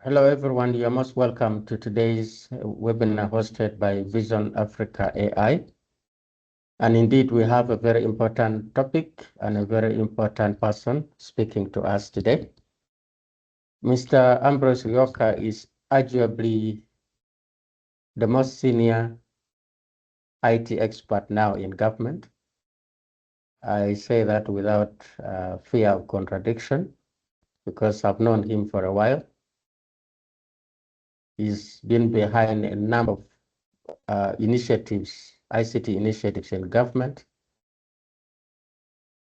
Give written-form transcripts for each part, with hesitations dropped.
Hello, everyone. You're most welcome to today's webinar hosted by Vision Africa AI. And indeed, we have a very important topic and a very important person speaking to us today. Mr. Ambrose Ruyooka is arguably the most senior IT expert now in government. I say that without fear of contradiction because I've known him for a while. He's been behind a number of initiatives, ICT initiatives in government.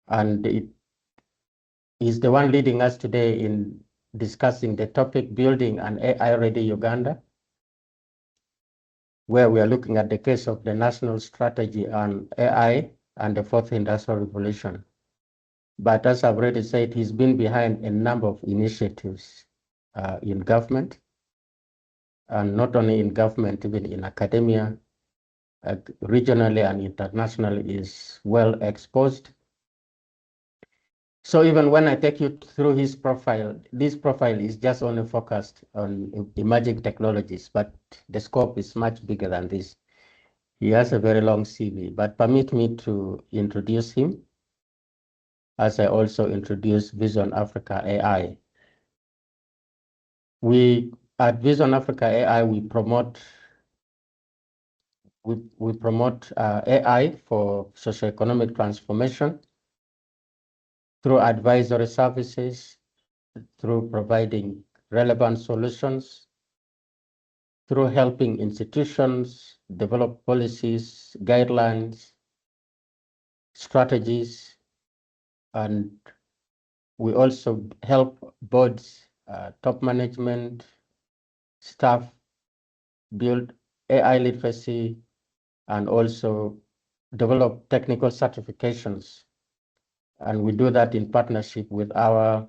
And it is the one leading us today in discussing the topic building an AI-ready Uganda, where we are looking at the case of the national strategy on AI and the fourth industrial revolution. But as I've already said, he's been behind a number of initiatives in government, and not only in government, even in academia, regionally and internationally is well exposed. So even when I take you through his profile, this profile is just only focused on emerging technologies, but the scope is much bigger than this. He has a very long CV, but permit me to introduce him as I also introduce Vision Africa AI. We at Vision Africa AI, we promote AI for socioeconomic transformation through advisory services, through providing relevant solutions, through helping institutions develop policies, guidelines, strategies, and we also help boards, top management, staff build AI literacy and also develop technical certifications. And we do that in partnership with the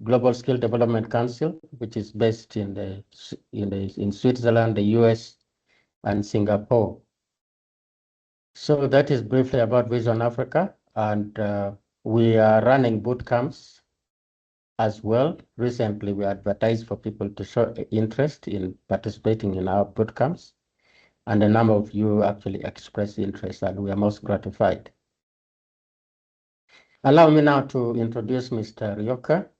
Global Skill Development Council, which is based in Switzerland, the US, and Singapore. So that is briefly about Vision Africa, and we are running boot camps as well. Recently, we advertised for people to show interest in participating in our boot camps, and a number of you actually expressed interest, and we are most gratified. Allow me now to introduce Mr. Ruyooka.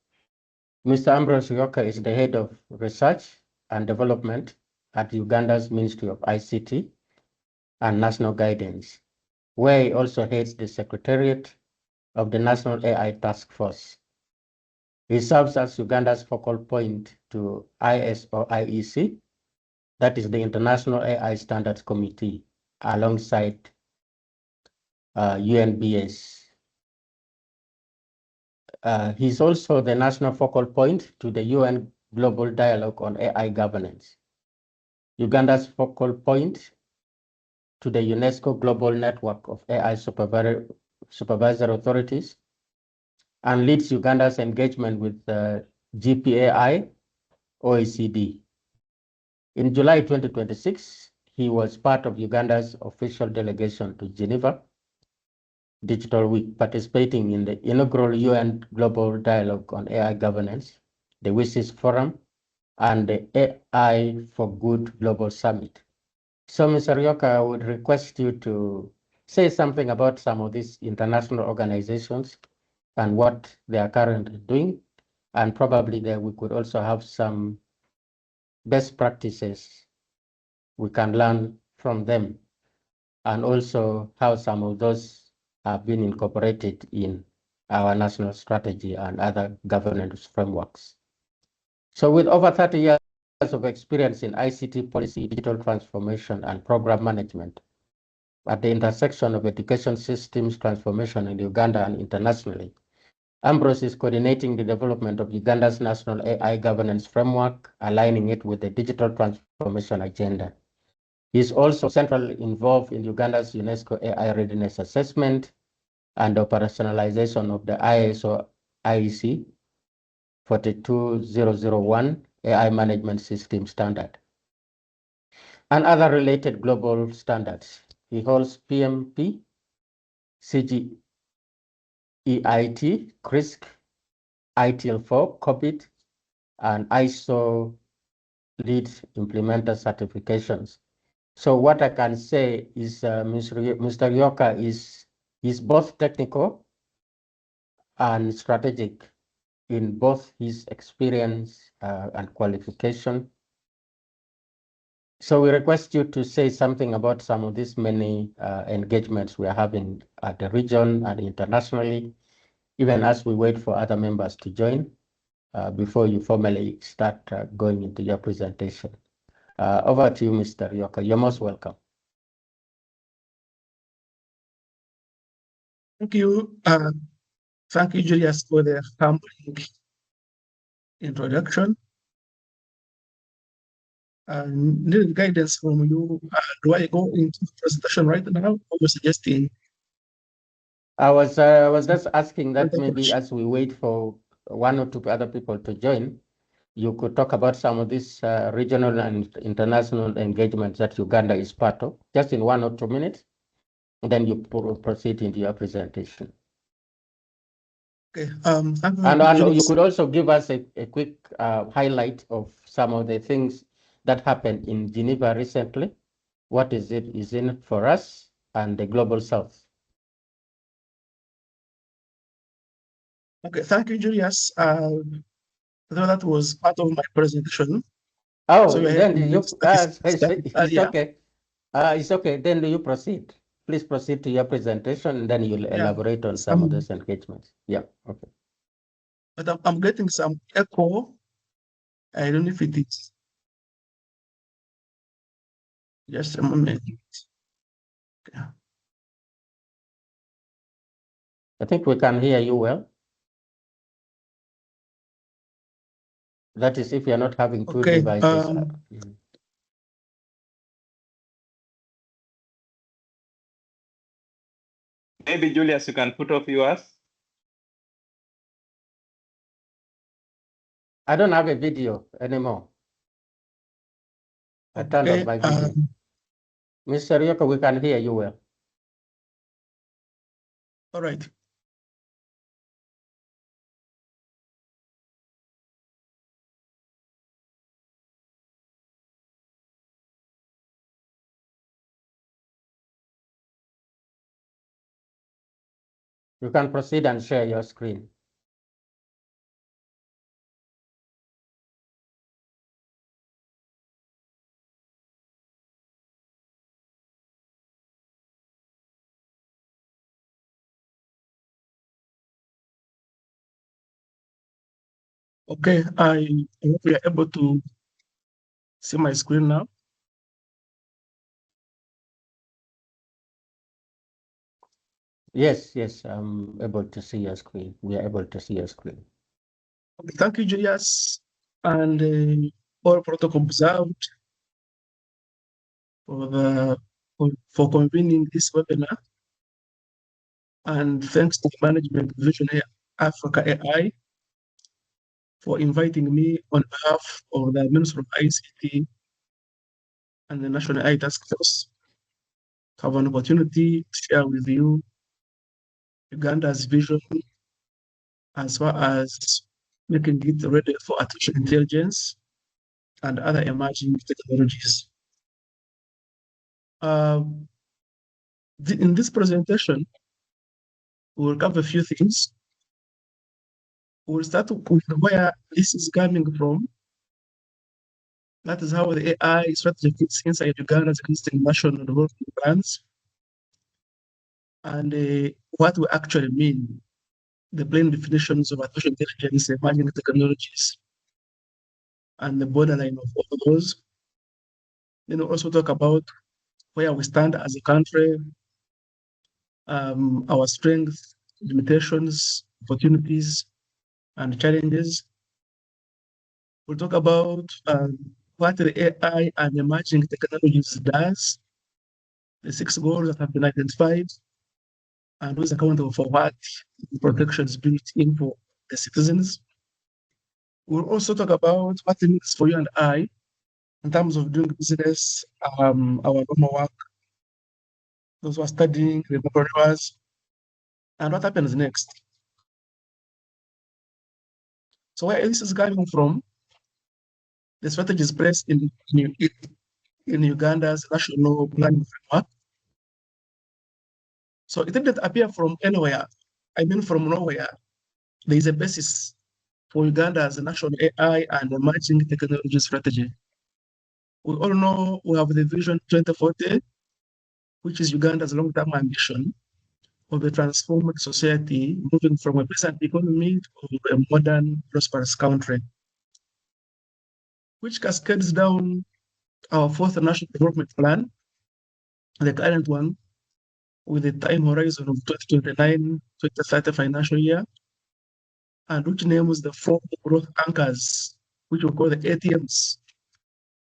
Mr. Ambrose Ruyooka is the head of research and development at Uganda's Ministry of ICT and National Guidance, where he also heads the Secretariat of the National AI Task Force. He serves as Uganda's focal point to ISO/IEC, that is the International AI Standards Committee, alongside UNBS. He's also the national focal point to the UN Global Dialogue on AI Governance, Uganda's focal point to the UNESCO Global Network of AI Supervisory Authorities, and leads Uganda's engagement with the GPAI OECD. In July 2026, he was part of Uganda's official delegation to Geneva Digital Week, participating in the inaugural UN Global Dialogue on AI Governance, the WISIS Forum, and the AI for Good Global Summit. So, Mr. Ruyooka, I would request you to say something about some of these international organizations and what they are currently doing, and probably there we could also have some best practices we can learn from them, and also how some of those have been incorporated in our national strategy and other governance frameworks. So with over 30 years of experience in ICT policy, digital transformation, and program management at the intersection of education systems transformation in Uganda and internationally, Ambrose is coordinating the development of Uganda's national AI governance framework, aligning it with the digital transformation agenda. He is also centrally involved in Uganda's UNESCO AI readiness assessment and operationalization of the ISO/IEC 42001 AI management system standard and other related global standards. He holds PMP, CGEIT, CRISC, ITIL4 COVID and ISO lead implementer certifications. So what I can say is Mr. Ruyooka is both technical and strategic in both his experience and qualification. So we request you to say something about some of these many engagements we are having at the region and internationally, even as we wait for other members to join before you formally start going into your presentation. Over to you, Mr. Ruyooka. You're most welcome. Thank you. Thank you, Julius, for the humbling introduction. Need guidance from you. Do I go into the presentation right now, or you're suggesting? I was just asking that maybe as we wait for one or two other people to join, you could talk about some of these regional and international engagements that Uganda is part of, just in 1 or 2 minutes, and then you proceed into your presentation. Okay. Thank you, and you could also give us a quick highlight of some of the things that happened in Geneva recently. What is in it for us and the Global South? Okay, thank you, Julius. That was part of my presentation. Oh, so then it's yeah. okay. It's okay. Then you proceed. Please proceed to your presentation, and then you'll elaborate on some of those engagements. Yeah, okay. But I'm getting some echo. I don't know if it is. Just a moment. Okay. I think we can hear you well. That is, if you're not having two devices. Maybe, Julius, you can put off yours. I don't have a video anymore. I turned off my video. Mr. Ruyooka, we can hear you well. All right. You can proceed and share your screen. Okay, I hope we are able to see my screen now. Yes, I'm able to see your screen. We are able to see your screen. Okay, thank you, Julius, and all protocol observed for convening this webinar. And thanks to the management division Africa AI for inviting me on behalf of the Ministry of ICT and the National AI Task Force to have an opportunity to share with you Uganda's vision as far as making it ready for artificial intelligence and other emerging technologies. In this presentation, we will cover a few things. We'll start with where this is coming from. That is how the AI strategy fits inside Uganda's existing national development plans, and what we actually mean, the plain definitions of artificial intelligence, emerging technologies, and the borderline of all those. Then we'll also talk about where we stand as a country, our strengths, limitations, opportunities, and challenges. We'll talk about what the AI and emerging technologies does, the 6 goals that have been identified, and who is accountable for what protections built in for the citizens. We'll also talk about what it means for you and I in terms of doing business, our normal work, those who are studying, laboratories, and what happens next. So where this is coming from, the strategy is placed in Uganda's national planning framework. So it didn't appear from anywhere. I mean, from nowhere. There is a basis for Uganda's national AI and emerging technology strategy. We all know we have the Vision 2040, which is Uganda's long-term ambition of a transformed society moving from a peasant economy to a modern, prosperous country, which cascades down our fourth national development plan, the current one, with a time horizon of 2029-2030 financial year, and which names the four growth anchors, which we call the ATMs.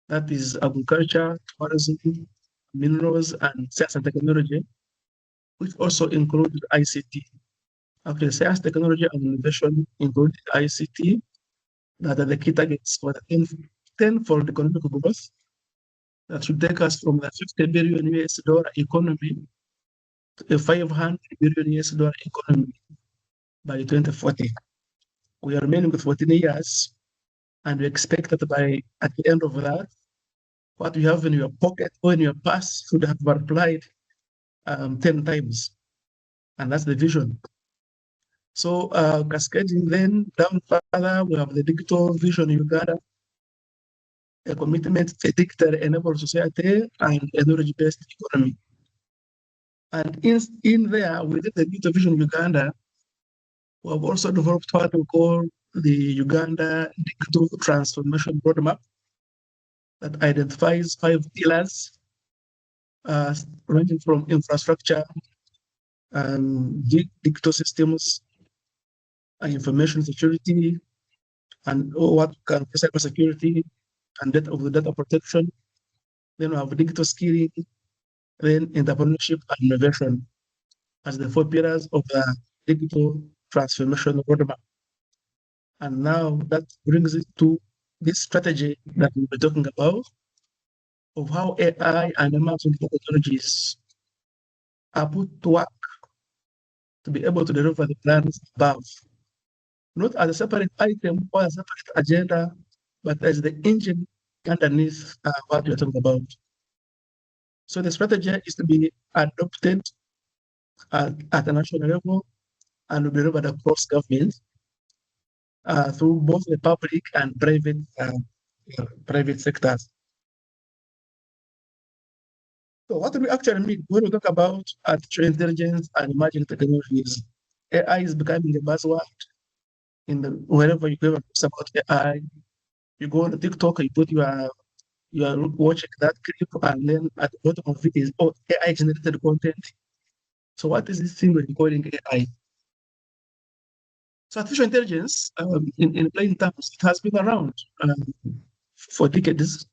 That is agriculture, tourism, minerals, and science and technology, which also include ICT. Actually, science, technology, and innovation include ICT, that are the key targets for the tenfold economic growth that should take us from the 50 billion US dollar economy to a 500 billion US dollar economy by 2040. We are remaining with 14 years, and we expect that at the end of that, what you have in your pocket or in your purse should have multiplied 10 times. And that's the vision. So cascading then down further, we have the digital vision in Uganda, a commitment to a digitally enabled society and a knowledge-based economy. And in there, within the digital vision in Uganda, we have also developed what we call the Uganda Digital Transformation Roadmap that identifies 5 pillars ranging from infrastructure, digital systems, information security, and what can be cybersecurity and data protection. Then we have digital skilling, then entrepreneurship and innovation as the 4 pillars of the digital transformation roadmap. And now that brings it to this strategy that we'll be talking about of how AI and emerging technologies are put to work to be able to deliver the plans above, not as a separate item or a separate agenda, but as the engine underneath what we're talking about. So the strategy is to be adopted at a national level and will be delivered across government through both the public and private sectors. So what do we actually mean when we talk about artificial intelligence and emerging technologies? AI is becoming a buzzword wherever you ever talk about AI. You go on TikTok, you are watching that clip, and then at the bottom of it is AI generated content. So what is this thing we're calling AI? So artificial intelligence, in plain terms, it has been around for decades.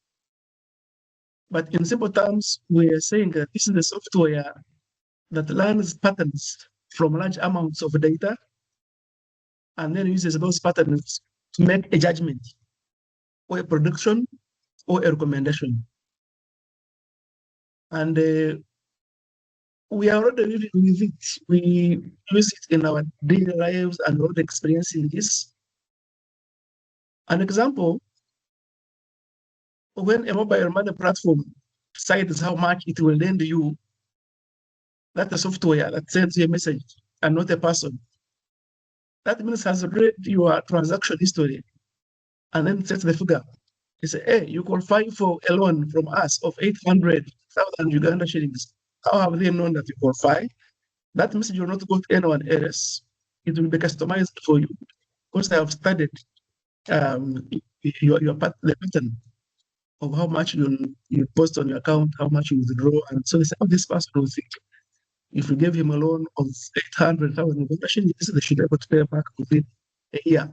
But in simple terms, we are saying that this is the software that learns patterns from large amounts of data and then uses those patterns to make a judgment or a prediction or a recommendation. And we are already living with it. We use it in our daily lives and already experiencing this. An example, when a mobile money platform decides how much it will lend you, that's the software that sends you a message and not a person. That means has read your transaction history and then sets the figure. He said, hey, you qualify for a loan from us of 800,000 Uganda shillings. How have they known that you qualify? That message will not go to anyone else. It will be customized for you because I have studied the pattern of how much you post on your account, how much you withdraw. And so they say, oh, this person will think if you gave him a loan of 800,000 shillings, they should be able to pay back within a year.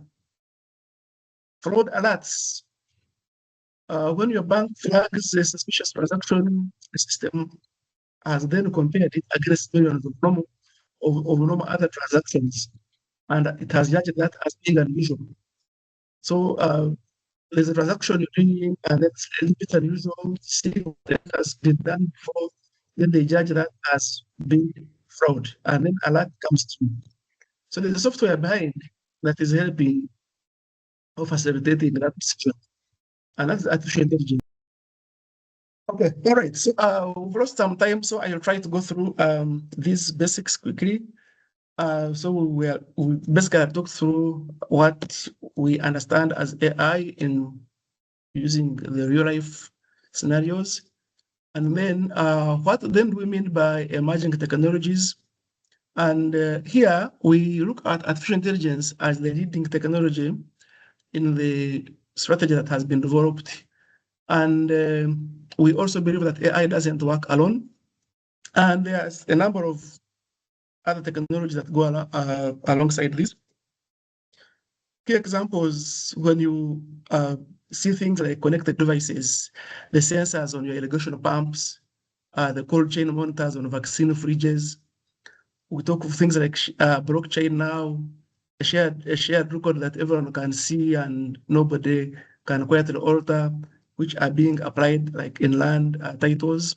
Fraud alerts. When your bank flags a suspicious transaction, the system has then compared it against millions of normal other transactions, and it has judged that as being unusual. So there's a transaction you're doing, and that's a little bit unusual, see what has been done before, then they judge that as being fraud, and then alert comes through. So there's a software behind that is helping of facilitating that decision. And that's artificial intelligence. Okay, all right. So we've lost some time, so I'll try to go through these basics quickly. So we basically talk through what we understand as AI in using the real life scenarios. And then what then do we mean by emerging technologies? And here we look at artificial intelligence as the leading technology in the strategy that has been developed. And we also believe that AI doesn't work alone. And there's a number of other technologies that go alongside this. Key examples, when you see things like connected devices, the sensors on your irrigation pumps, the cold chain monitors on vaccine fridges. We talk of things like blockchain now, a shared record that everyone can see and nobody can quietly alter, which are being applied like in land titles.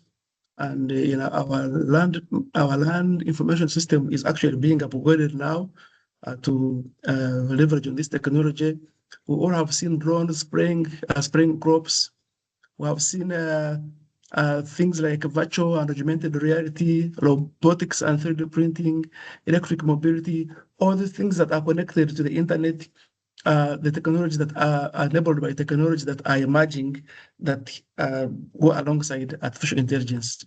And our land information system is actually being upgraded now to leverage on this technology. We all have seen drones spraying crops. We have seen things like virtual and augmented reality, robotics and 3D printing, electric mobility, all the things that are connected to the internet, the technologies that are enabled by technology that are emerging that go alongside artificial intelligence.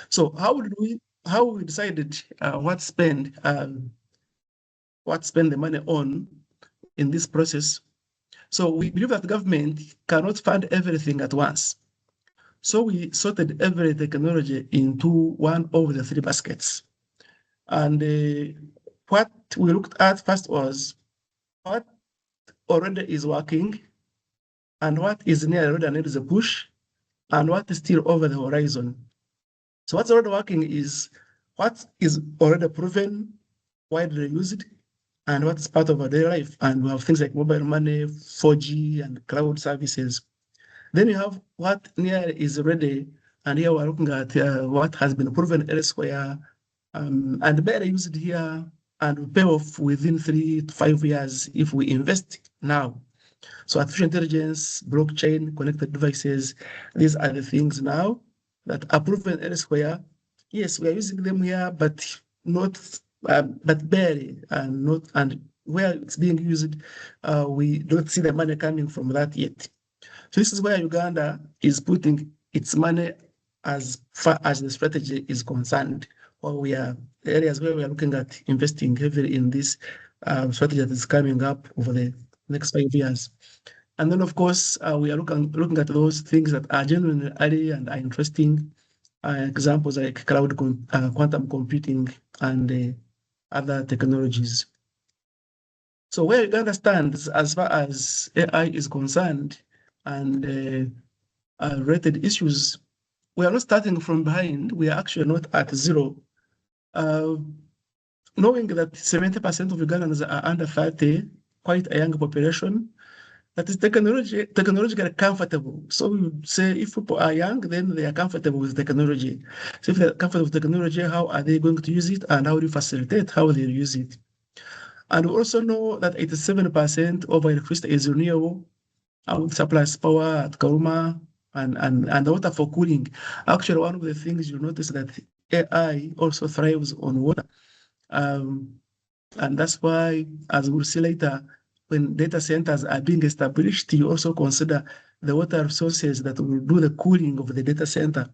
So how we decided what spend the money on in this process? So we believe that the government cannot fund everything at once. So we sorted every technology into one of the three baskets. And what we looked at first was what already is working and what is near road and needs a push and what is still over the horizon. So what's already working is what is already proven, widely used, and what's part of our daily life. And we have things like mobile money, 4G, and cloud services. Then you have what near is ready, and here we're looking at what has been proven elsewhere and better used here and pay off within 3 to 5 years if we invest now. So artificial intelligence, blockchain, connected devices, these are the things now that are proven elsewhere. Yes, we are using them here, but not, but barely, and where it's being used, we don't see the money coming from that yet. So this is where Uganda is putting its money as far as the strategy is concerned, or we are areas where we are looking at investing heavily in this strategy that is coming up over the next 5 years. And then, of course, we are looking at those things that are genuinely early and are interesting. Examples like cloud quantum computing and other technologies. So where Uganda stands as far as AI is concerned and related issues, we are not starting from behind. We are actually not at zero. Knowing that 70% of Ugandans are under 30, quite a young population, that is technologically comfortable. So we would say if people are young, then they are comfortable with technology. So if they're comfortable with technology, how are they going to use it and how do you facilitate how they use it? And we also know that 87% of electricity is renewable. With surplus power at Karuma and the water for cooling. Actually, one of the things you notice that AI also thrives on water. And that's why, as we'll see later, when data centers are being established, you also consider the water resources that will do the cooling of the data center.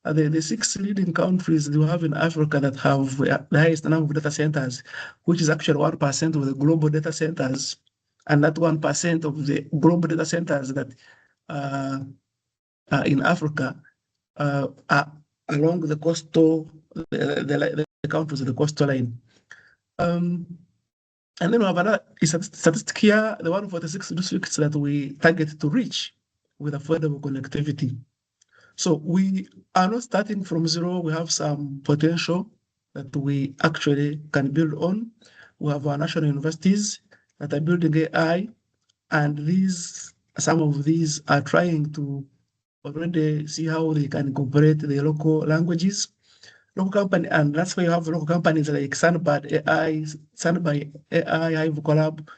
The 6 leading countries you have in Africa that have the highest number of data centers, which is actually 1% of the global data centers, and that 1% of the global data centers that in Africa are along the coastal, the countries of the coastal line. And then we have another statistic here, the 146 districts that we target to reach with affordable connectivity. So we are not starting from zero. We have some potential that we actually can build on. We have our national universities that are building AI, and some of these are trying to already see how they can incorporate the local languages. Local company, and that's why you have local companies like Sunbird AI, Hive Collab,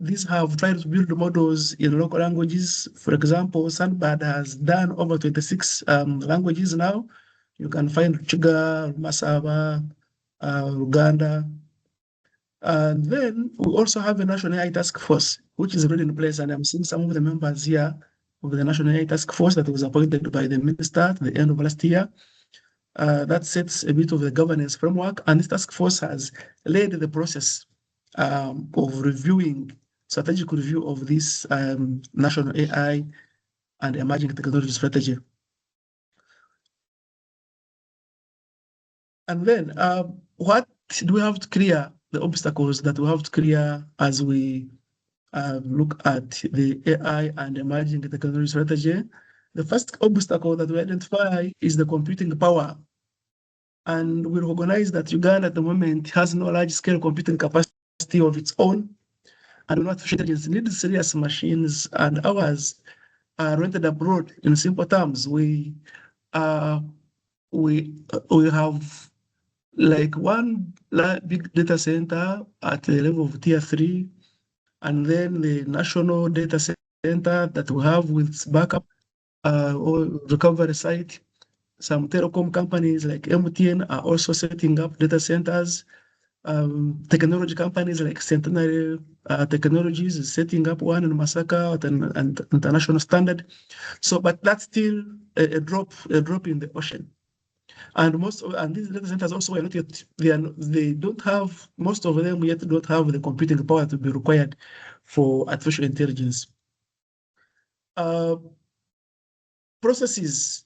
these have tried to build models in local languages. For example, Sandbird has done over 26 languages now. You can find Chiga, Masaba, Uganda. And then we also have a National AI Task Force, which is already in place. And I'm seeing some of the members here of the National AI Task Force that was appointed by the minister at the end of last year. That sets a bit of the governance framework. And this task force has led the process of reviewing, strategic review of this national AI and emerging technology strategy. And then what do we have to clear, the obstacles that we have to clear as we look at the AI and emerging technology strategy? The first obstacle that we identify is the computing power. And we recognize that Uganda at the moment has no large-scale computing capacity of its own, and artificial intelligence needs serious machines, and ours are rented abroad. In simple terms, we have like one big data center at the level of tier 3, and then the national data center that we have with its backup or recovery site. Some telecom companies like MTN are also setting up data centers. Technology companies like Centenary Technologies is setting up one in Masaka at an international standard. So, but that's still a drop in the ocean. And these data centers also are not yet, they don't have, most of them yet don't have the computing power to be required for artificial intelligence. Processes,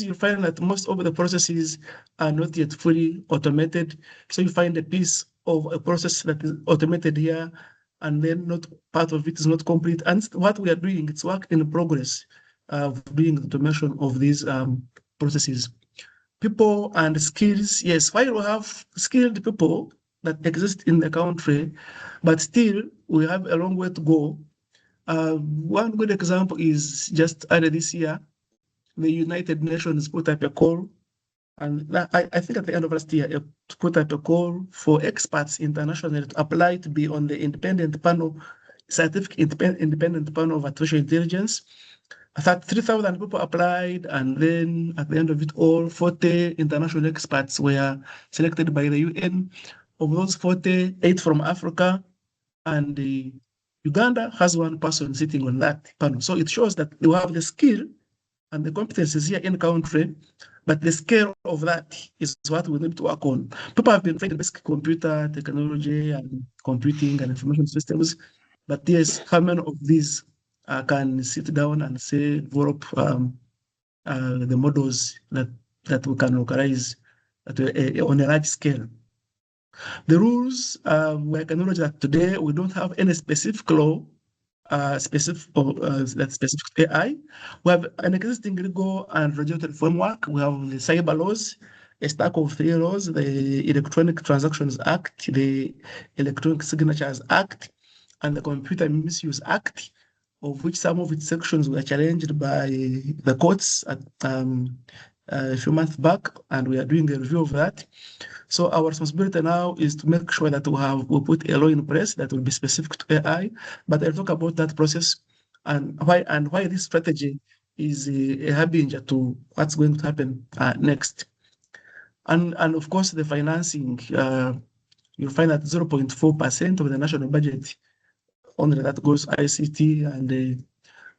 you find that most of the processes are not yet fully automated. So you find a piece of a process that is automated here, and then not part of it is not complete. And what we are doing, it's work in progress of doing the automation of these processes. People and skills, yes, while we have skilled people that exist in the country, but still we have a long way to go. One good example is just added this year, the United Nations put up a call, and I think at the end of last year, it put up a call for experts internationally to apply to be on the independent panel, scientific independent panel of artificial intelligence. I thought 3,000 people applied, and then at the end of it all, 40 international experts were selected by the UN. Of those 40, 8 from Africa, and Uganda has one person sitting on that panel. So it shows that they have the skill and the competences here in country, but the scale of that is what we need to work on. People have been trained in basic computer technology and computing and information systems, but yes, how many of these can sit down and say, develop the models that we can localize on a large scale? The rules, we acknowledge that today we don't have any specific law specific AI. We have an existing legal and regulatory framework. We have the cyber laws, a stack of 3 laws, the Electronic Transactions Act, the Electronic Signatures Act, and the Computer Misuse Act, of which some of its sections were challenged by the courts a few months back, and we are doing a review of that. So our responsibility now is to make sure that we put a law in place that will be specific to AI. But I'll talk about that process and why this strategy is a harbinger to what's going to happen next. And of course, the financing, you'll find that 0.4% of the national budget only that goes ICT, and the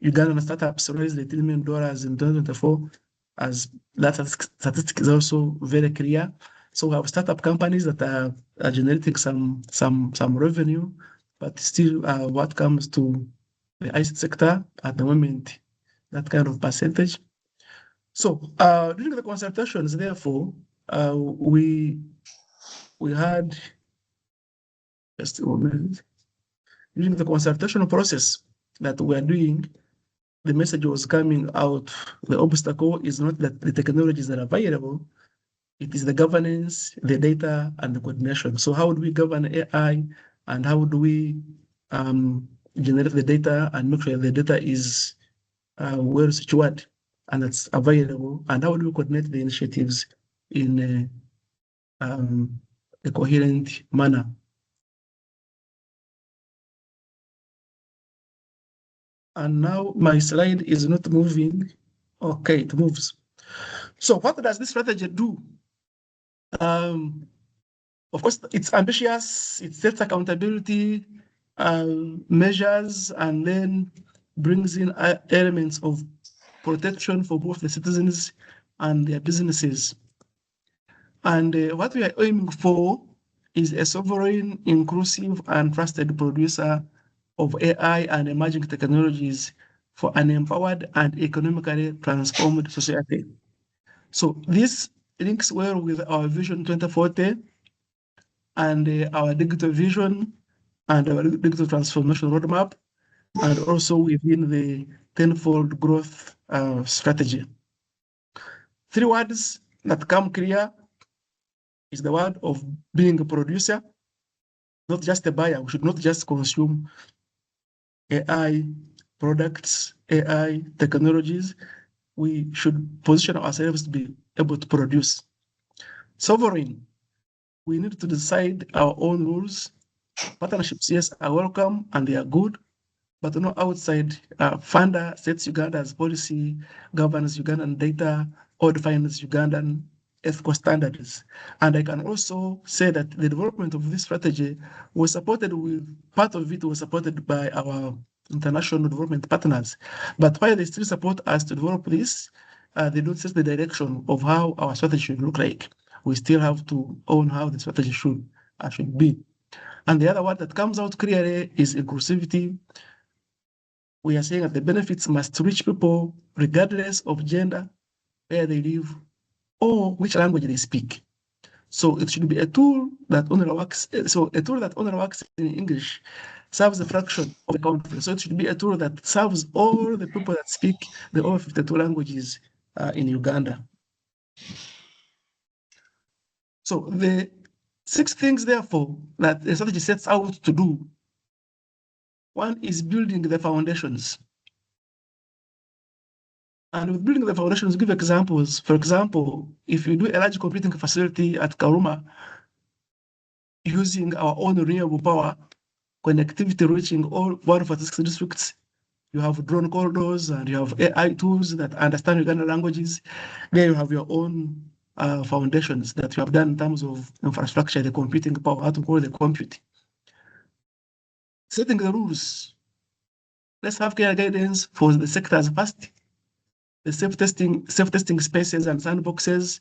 Ugandan startups raised $18 million in 2024, as that statistic is also very clear. So we have startup companies that are generating some revenue, but still what comes to the ICT sector at the moment, that kind of percentage. So during the consultations, therefore, we had, just a moment, during the consultation process that we are doing, the message was coming out. The obstacle is not that the technologies that are available, it is the governance, the data, and the coordination. So how do we govern AI, and how do we generate the data and make sure the data is well situated and it's available, and how do we coordinate the initiatives in a coherent manner? And now my slide is not moving. Okay, it moves. So what does this strategy do? Of course, it's ambitious, it sets accountability, measures, and then brings in elements of protection for both the citizens and their businesses. And what we are aiming for is a sovereign, inclusive, and trusted producer of AI and emerging technologies for an empowered and economically transformed society. So this links well with our Vision 2040 and our digital vision and our digital transformation roadmap, and also within the tenfold growth strategy. Three words that come clear is the word of being a producer, not just a buyer. We should not just consume AI products, AI technologies. We should position ourselves to be able to produce. Sovereign, we need to decide our own rules. Partnerships, yes, are welcome and they are good, but no outside funder sets Uganda's policy, governs Ugandan data, or defines Ugandan ethical standards. And I can also say that the development of this strategy was supported with, part of it was supported by our international development partners. But while they still support us to develop this, they don't set the direction of how our strategy should look like. We still have to own how the strategy should be. And the other word that comes out clearly is inclusivity. We are saying that the benefits must reach people regardless of gender, where they live, or which language they speak. So it should be a tool that only works. So a tool that only works in English serves a fraction of the country. So it should be a tool that serves all the people that speak the over 52 languages in Uganda. So the 6 things, therefore, that the strategy sets out to do. One is building the foundations. And with building the foundations, give examples. For example, if you do a large computing facility at Karuma using our own renewable power, connectivity reaching all 146 districts, you have drone corridors and you have AI tools that understand Ugandan languages. There you have your own foundations that you have done in terms of infrastructure, the computing power, how to call the compute. Setting the rules. Let's have clear guidance for the sectors first. The self-testing spaces and sandboxes,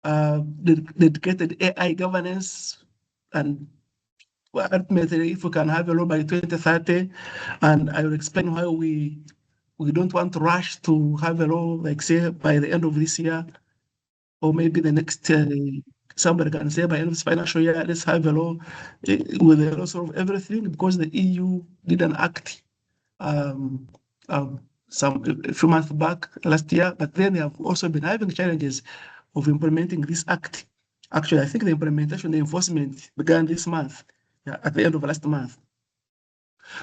dedicated AI governance, and ultimately, if we can have a law by 2030, and I will explain why we don't want to rush to have a law, like say by the end of this year, or maybe the next, somebody can say by end of this financial year, let's have a law with a law of everything, because the EU did an act a few months back last year, but then they have also been having challenges of implementing this act. Actually, I think the implementation, the enforcement began this month, at the end of last month.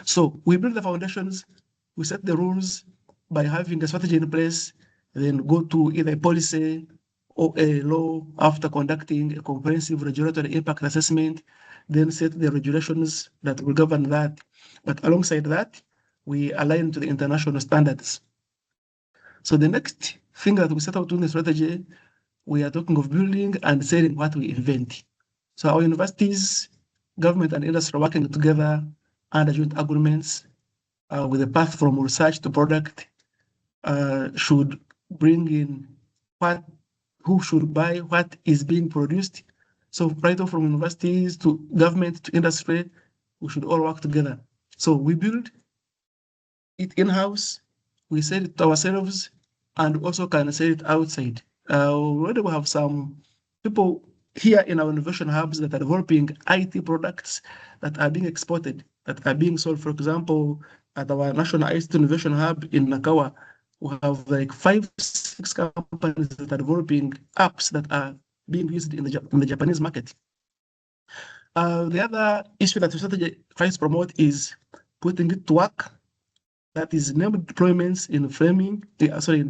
So we build the foundations, we set the rules by having a strategy in place, then go to either a policy or a law after conducting a comprehensive regulatory impact assessment, then set the regulations that will govern that. But alongside that, we align to the international standards. So the next thing that we set out in the strategy, we are talking of building and selling what we invent. So our universities, government and industry are working together under joint agreements with a path from research to product, should bring in who should buy what is being produced. So right off from universities to government to industry, we should all work together. So we build it in-house, we sell it to ourselves, and also can sell it outside. Already we have some people here in our innovation hubs that are developing IT products that are being exported, that are being sold. For example, at our National ICT Innovation Hub in Nakawa, we have like 5-6 companies that are developing apps that are being used in the Japanese market. The other issue that we strategy tries to promote is putting it to work. That is named deployments in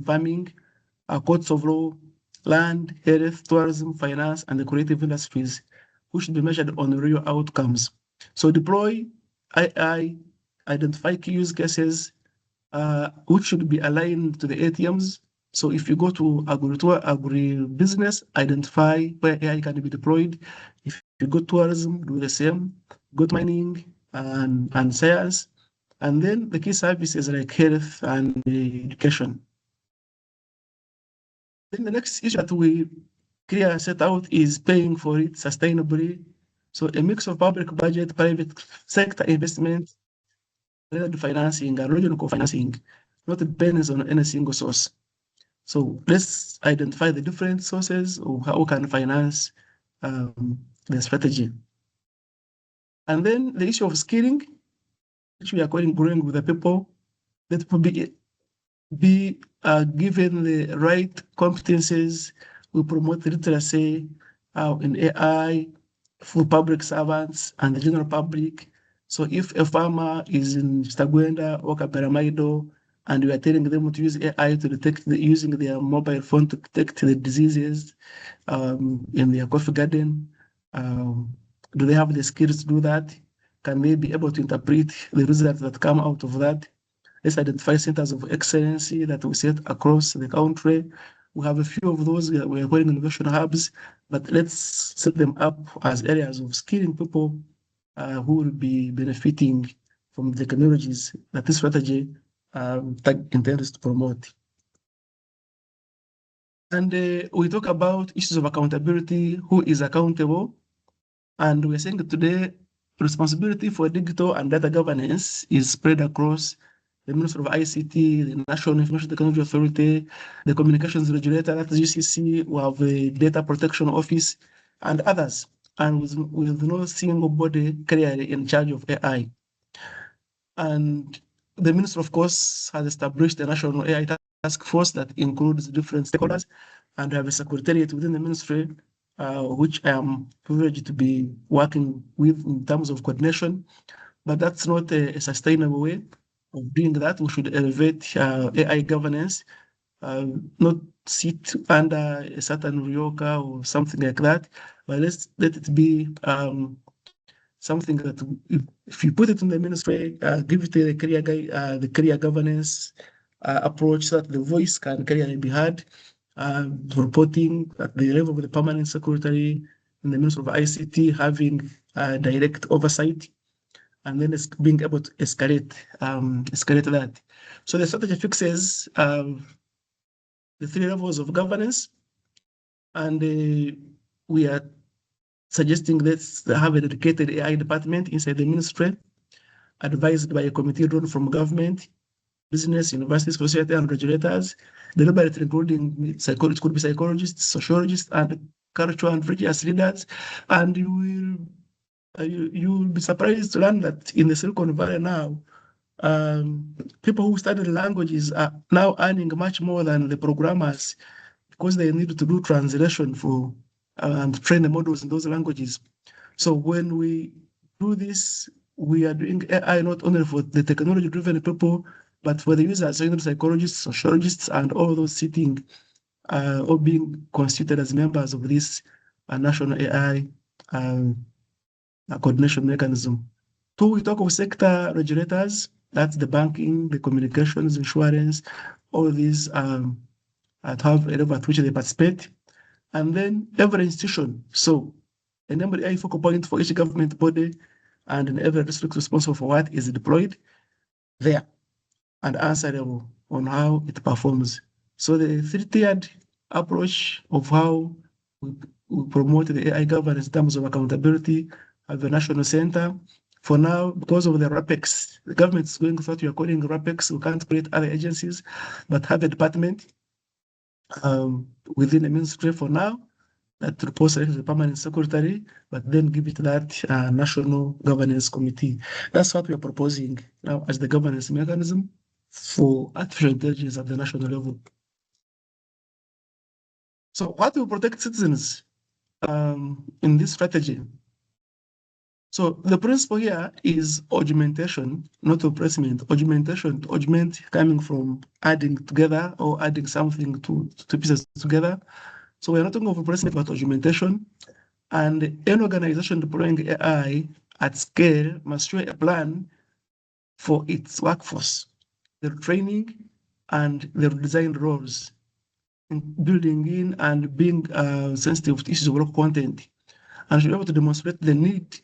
farming, courts of law, land, health, tourism, finance, and the creative industries, which should be measured on real outcomes. So deploy AI, identify key use cases, which should be aligned to the ATMs. So if you go to agribusiness, identify where AI can be deployed. If you go tourism, do the same. Go to mining and science. And then the key services like health and education. Then the next issue that we clear set out is paying for it sustainably. So a mix of public budget, private sector investment, related financing, and regional co-financing, not dependence on any single source. So let's identify the different sources of how we can finance the strategy. And then the issue of skilling, which we are calling growing with the people, that will be given the right competencies. We promote literacy in AI for public servants and the general public. So if a farmer is in Uganda or Kabaramaido, and we are telling them to use AI to detect using their mobile phone to detect the diseases in their coffee garden, do they have the skills to do that? Can they be able to interpret the results that come out of that? Let's identify centers of excellency that we set across the country. We have a few of those we are calling innovation hubs, but let's set them up as areas of skilling people who will be benefiting from the technologies that this strategy intends to promote. And we talk about issues of accountability, who is accountable. And we're saying that today, responsibility for digital and data governance is spread across the Ministry of ICT, the National Information Technology Authority, the Communications Regulator, that's UCC, we have the Data Protection Office, and others, and with no single body clearly in charge of AI. And the Minister, of course, has established a National AI Task Force that includes different stakeholders, and have a secretariat within the ministry, which I am privileged to be working with in terms of coordination. But that's not a sustainable way of doing that. We should elevate AI governance, not sit under a certain Ruyooka or something like that, but let's let it be something that if you put it in the ministry, give it the career governance approach so that the voice can clearly be heard, reporting at the level of the permanent secretary in the Ministry of ICT, having direct oversight, and then it's being able to escalate that. So the strategy fixes the three levels of governance, and we are suggesting let's have a dedicated AI department inside the ministry, advised by a committee drawn from government, business, universities, society, and regulators, deliberately including psychologists, could be psychologists, sociologists, and cultural and religious leaders. And you will be surprised to learn that in the Silicon Valley now, people who study languages are now earning much more than the programmers because they need to do translation for and train the models in those languages. So when we do this, we are doing AI not only for the technology-driven people, but for the users, so psychologists, sociologists, and all those sitting or being constituted as members of this national AI coordination mechanism. Two, we talk of sector regulators, that's the banking, the communications, insurance, all these at have a level at which they participate. And then every institution, so a number AI focal point for each government body and in every district responsible for what is deployed there and answerable on how it performs. So the three-tiered approach of how we promote the AI governance in terms of accountability at the national center. For now, because of the RAPEX, the government is going through what we are calling RAPEX. We can't create other agencies, but have a department within the ministry for now that reports to the permanent secretary, but then give it to that national governance committee. That's what we are proposing now as the governance mechanism for artificial intelligence at the national level. So what will protect citizens in this strategy? So the principle here is augmentation, not replacement. Augmentation, to augment coming from adding together or adding something to pieces together. So we're not talking of replacement, but augmentation. And any organization deploying AI at scale must show a plan for its workforce. their training, and their design roles in building in and being sensitive to issues of local content, and should be able to demonstrate the need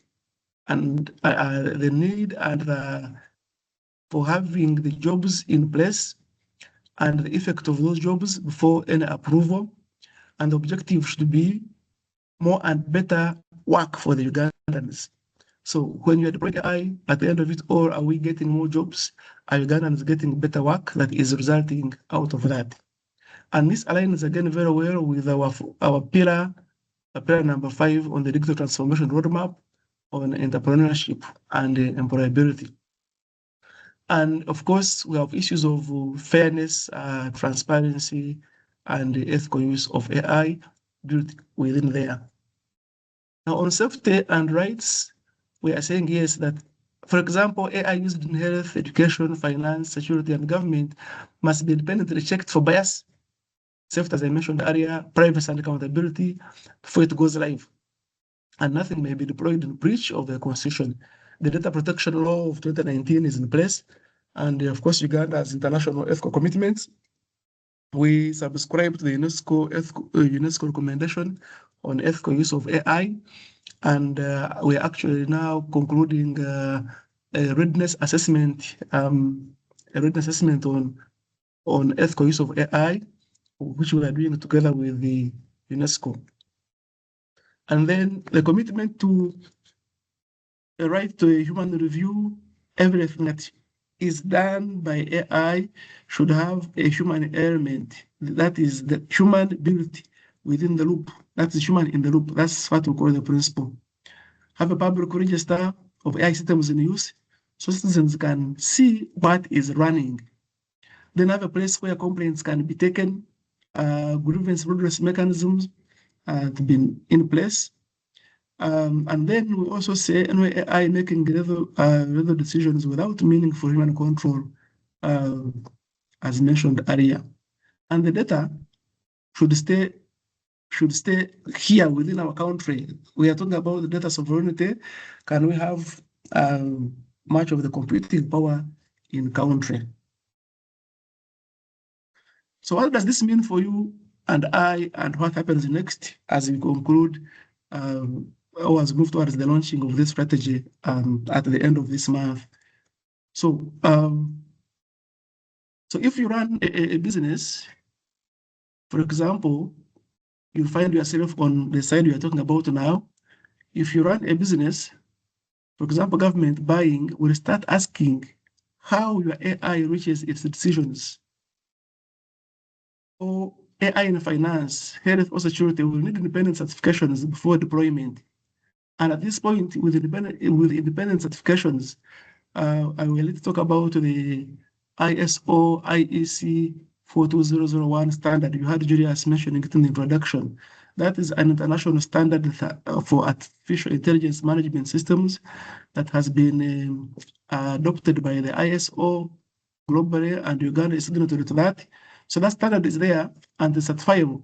and for having the jobs in place and the effect of those jobs before any approval. And the objective should be more and better work for the Ugandans. So when you deploy AI, at the end of it all, are we getting more jobs? Are Ugandans getting better work that is resulting out of that? And this aligns again very well with our pillar number 5 on the digital transformation roadmap on entrepreneurship and employability. And of course, we have issues of fairness, transparency, and the ethical use of AI built within there. Now, on safety and rights, we are saying yes, that, for example, AI used in health, education, finance, security, and government must be independently checked for bias, safety, as I mentioned earlier, privacy and accountability before it goes live. And nothing may be deployed in breach of the Constitution. The data protection law of 2019 is in place. And of course, Uganda has international ethical commitments. We subscribe to the UNESCO recommendation on ethical use of AI. And we're actually now concluding a readiness assessment, on ethical use of AI, which we are doing together with the UNESCO. And then the commitment to the right to a human review, everything that is done by AI should have a human element. That is the human built within the loop. That's human in the loop. That's what we call the principle. Have a public register of AI systems in use so citizens can see what is running. Then have a place where complaints can be taken, grievance redress mechanisms to be in place. And then we also say AI making other decisions without meaningful human control, as mentioned earlier. And the data should stay here within our country. We are talking about the data sovereignty. Can we have much of the computing power in country? So what does this mean for you and I, and what happens next as we conclude or as we move towards the launching of this strategy at the end of this month? So, so if you run a business, for example, you'll find yourself on the side we are talking about now. If you run a business, for example, government buying will start asking how your AI reaches its decisions. Or AI in finance, health or security will need independent certifications before deployment. And at this point, with independent certifications, I will talk about the ISO IEC 42001 standard. You heard Julius mentioning it in the introduction. That is an international standard for artificial intelligence management systems that has been adopted by the ISO globally, and Uganda is signatory to that. So that standard is there and it's certifiable.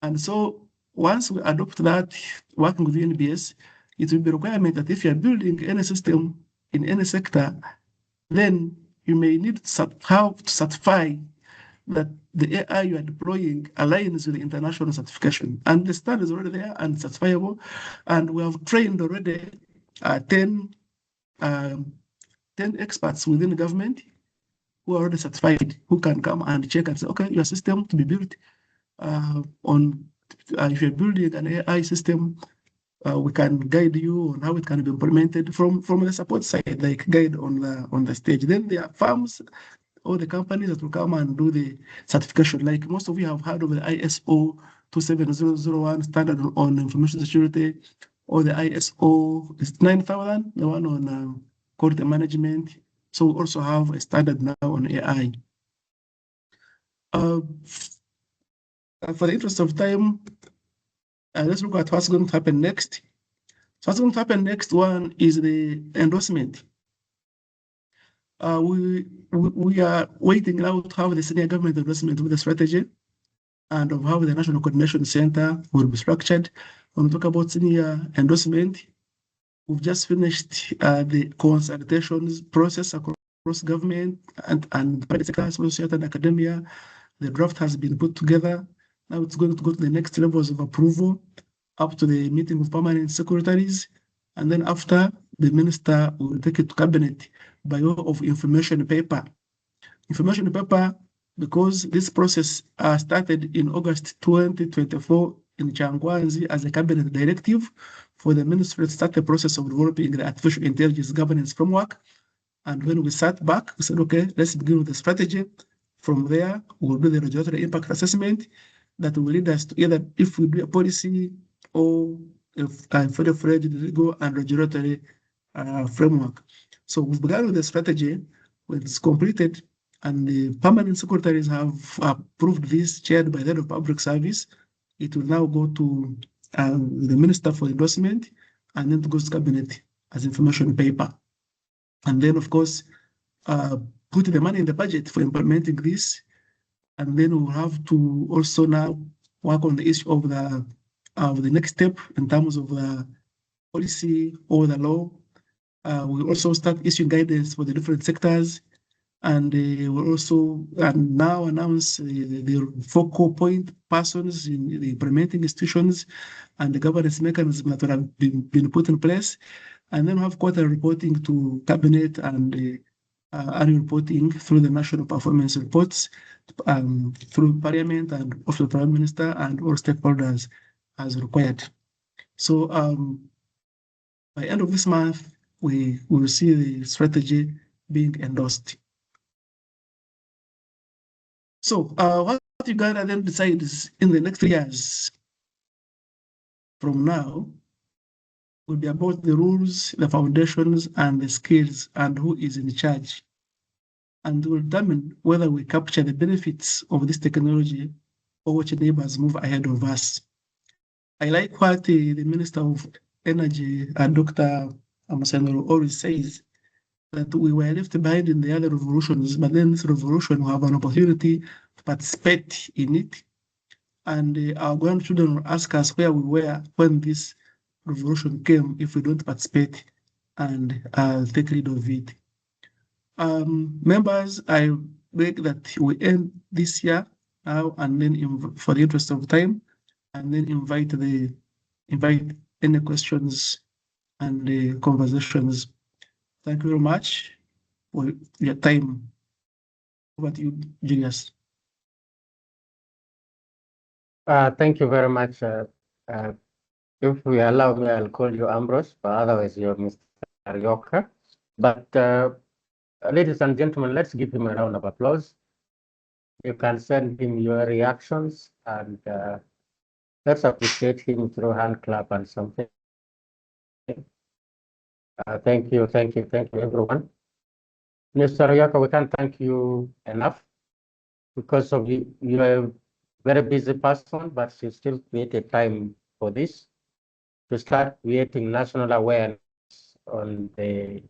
And so once we adopt that, working with the NBS, it will be a requirement that if you're building any system in any sector, then you may need how to certify that the AI you are deploying aligns with the international certification. And the standard is already there and certifiable. And we have trained already 10 experts within the government who are already certified, who can come and check and say, okay, your system to be built if you're building an AI system, we can guide you on how it can be implemented from the support side, like guide on the stage. Then there are firms or the companies that will come and do the certification. Like most of you have heard of the ISO 27001 standard on information security, or the ISO 9000, the one on quality management. So we also have a standard now on AI. For the interest of time, let's look at what's going to happen next. So what's going to happen next one is the endorsement. We are waiting now to have the senior government endorsement with the strategy and of how the National Coordination Center will be structured. When we talk about senior endorsement, we've just finished the consultations process across across government and private sector, society and academia. The draft has been put together. Now it's going to go to the next levels of approval, up to the meeting of permanent secretaries. And then after, the minister will take it to cabinet by way of information paper. Information paper, because this process started in August 2024 in Changwanzi as a cabinet directive for the ministry to start the process of developing the artificial intelligence governance framework. And when we sat back, we said, okay, let's begin with the strategy. From there, we'll do the regulatory impact assessment that will lead us to either if we do a policy or a fully-fledged legal and regulatory framework. So we've begun with the strategy. When it's completed and the permanent secretaries have approved this, chaired by the head of public service, it will now go to the minister for endorsement, and then it goes to cabinet as information paper. And then, of course, put the money in the budget for implementing this. And then we'll have to also now work on the issue of the next step in terms of the policy or the law. We'll also start issuing guidance for the different sectors. And we'll also now announce the focal point persons in the implementing institutions and the governance mechanism that have been put in place. And then have quarterly reporting to cabinet and annual reporting through the national performance reports, through parliament and of the prime minister and all stakeholders as required. So by end of this month, we will see the strategy being endorsed. So what Uganda then decides in the next 3 years from now will be about the rules, the foundations, and the skills, and who is in charge. And will determine whether we capture the benefits of this technology or which neighbors move ahead of us. I like what the Minister of Energy, Dr. Amasano, always says, that we were left behind in the other revolutions, but then this revolution will have an opportunity to participate in it. And our grandchildren will ask us where we were when this revolution came if we don't participate and take lead of it. Members, I beg that we end this year now and then for the interest of time, and then invite any questions and conversations. Thank you very much for your time. Over to you, Julius. Thank you very much. If we allow me, I'll call you Ambrose, but otherwise you're Mr. Ruyooka. But ladies and gentlemen, let's give him a round of applause. You can send him your reactions and let's appreciate him through hand clap and something. Thank you, everyone. Mr. Ruyooka, we can't thank you enough because of you. You're a very busy person, but you still created time for this to start creating national awareness on the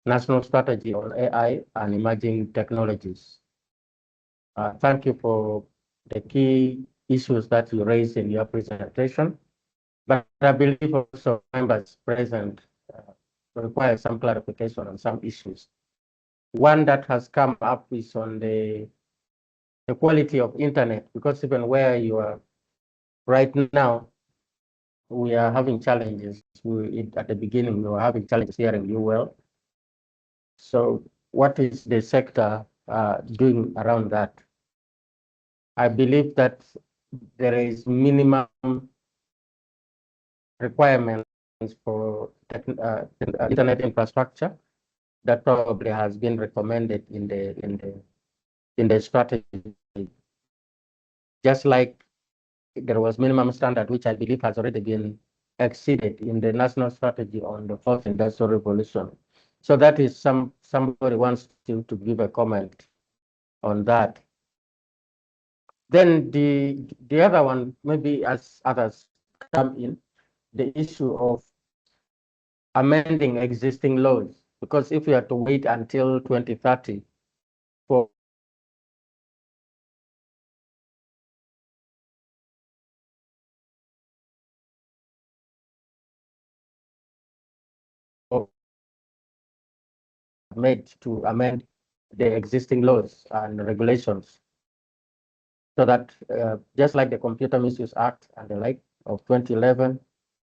national strategy on AI and emerging technologies. Thank you for the key issues that you raised in your presentation, but I believe also members present require some clarification on some issues. One that has come up is on the quality of internet, because even where you are right now, we are having challenges. At the beginning, we were having challenges hearing you well. So what is the sector doing around that? I believe that there is minimum requirements for internet infrastructure that probably has been recommended in the strategy. Just like there was minimum standard, which I believe has already been exceeded in the national strategy on the fourth industrial revolution. So that is somebody wants to give a comment on that. Then the other one, maybe as others come in, the issue of amending existing laws, because if we have to wait until 2030 for made to amend the existing laws and regulations so that just like the Computer Misuse Act and the like of 2011,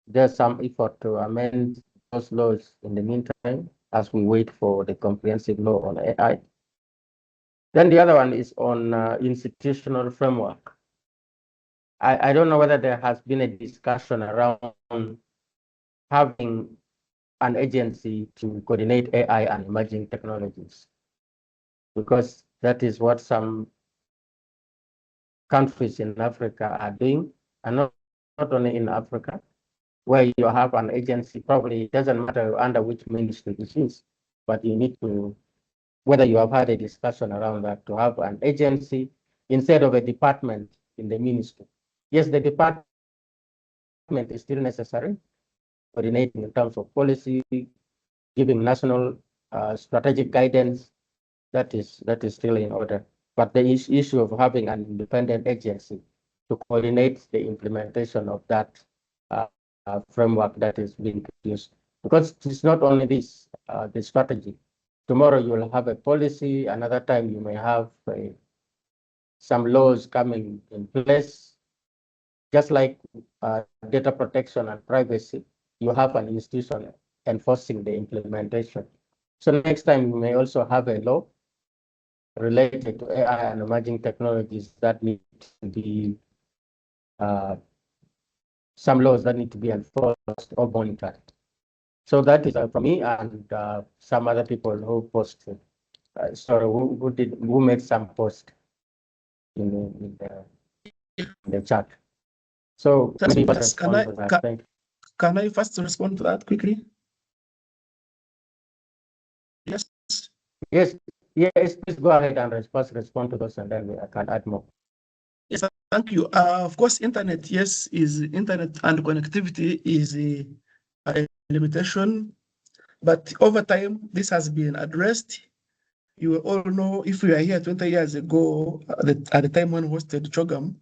there's some effort to amend those laws in the meantime as we wait for the comprehensive law on AI. Then the other one is on institutional framework. I don't know whether there has been a discussion around having an agency to coordinate AI and emerging technologies, because that is what some countries in Africa are doing, and not only in Africa, where you have an agency. Probably it doesn't matter under which ministry it is, but you need to, whether you have had a discussion around that, to have an agency instead of a department in the ministry. Yes, the department is still necessary, coordinating in terms of policy, giving national strategic guidance. That is still in order. But the issue of having an independent agency to coordinate the implementation of that framework that is being used, because it's not only this, the strategy. Tomorrow you will have a policy, another time you may have some laws coming in place. Just like data protection and privacy, you have an institution enforcing the implementation. So next time we may also have a law related to AI and emerging technologies that need to be, some laws that need to be enforced or monitored. So that is from me and some other people who posted. Sorry, who made some post in the chat. So maybe can I first respond to that quickly? Yes. Yes, please go ahead and respond to those, and then I can add more. Yes, thank you. Of course, internet, yes, is internet and connectivity is a limitation, but over time, this has been addressed. You all know, if we are here 20 years ago, at the time when hosted CHOGM,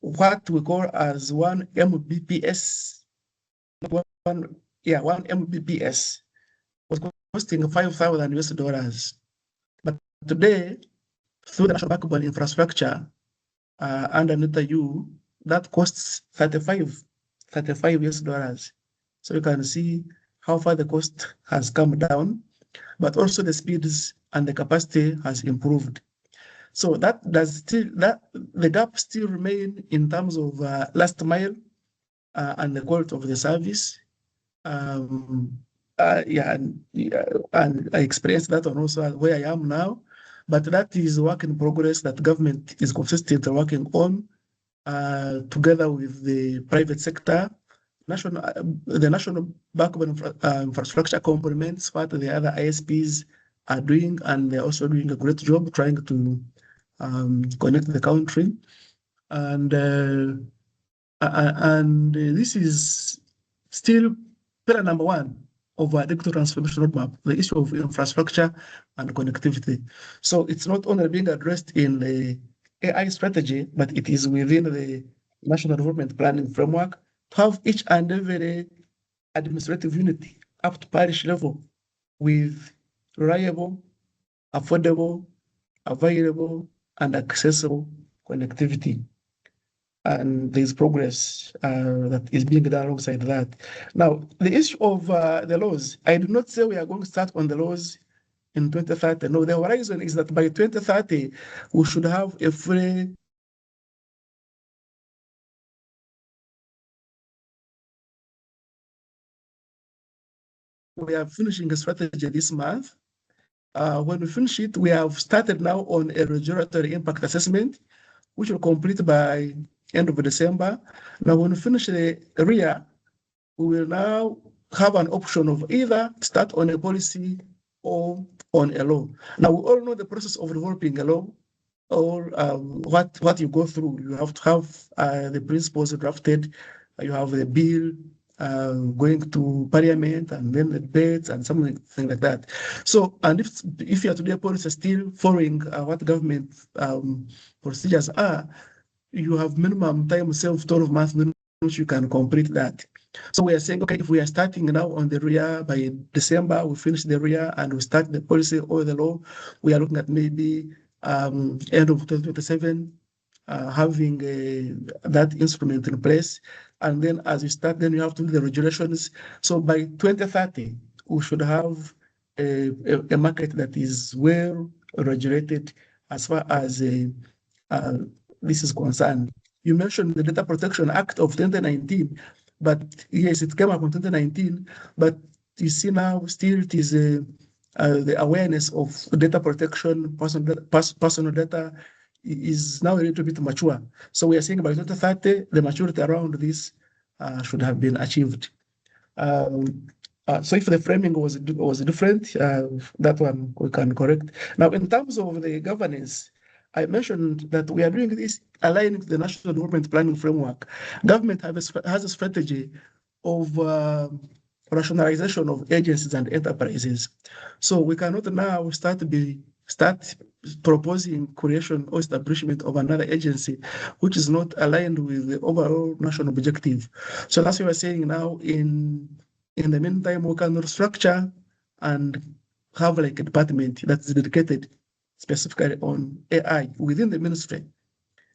what we call as 1 Mbps, 1 Mbps was costing $5,000 US. But today, through the national backbone infrastructure underneath the U, that costs $35 US. So you can see how far the cost has come down, but also the speeds and the capacity has improved. So that the gap still remain in terms of last mile and the quality of the service. And I experienced that one also where I am now. But that is a work in progress that government is consistently working on together with the private sector. The national backbone infrastructure complements what the other ISPs are doing, and they're also doing a great job trying to connect the country. And this is still pillar number one of our digital transformation roadmap, the issue of infrastructure and connectivity. So it's not only being addressed in the AI strategy, but it is within the national development planning framework to have each and every administrative unit up to parish level with reliable, affordable, available, and accessible connectivity. And there's progress that is being done alongside that. Now, the issue of the laws, I do not say we are going to start on the laws in 2030. No, the horizon is that by 2030, we should have a free we are finishing a strategy this month. When we finish it, we have started now on a regulatory impact assessment, which will complete by end of December. Now, when we finish the RIA, we will now have an option of either start on a policy or on a law. Now, we all know the process of developing a law, or what you go through. You have to have the principles drafted, you have the bill going to parliament, and then the debates and something like that. So, and if you are today policy still following what government procedures are, you have minimum time, 12 months, which you can complete that. So we are saying, okay, if we are starting now on the RIA by December, we finish the RIA and we start the policy or the law, we are looking at maybe end of 2027, having that instrument in place. And then as you start, then you have to do the regulations. So by 2030, we should have a market that is well regulated as far as this is concerned. You mentioned the Data Protection Act of 2019, but yes, it came up in 2019, but you see now still it is the awareness of data protection, personal data is now a little bit mature. So we are saying by 2030, the maturity around this should have been achieved. So if the framing was different, that one we can correct. Now, in terms of the governance, I mentioned that we are doing this aligning to the National Development Planning Framework. Government has a strategy of rationalization of agencies and enterprises. So we cannot now start proposing creation or establishment of another agency which is not aligned with the overall national objective. So that's what we're saying now. In the meantime, we can restructure and have like a department that's dedicated specifically on AI within the ministry.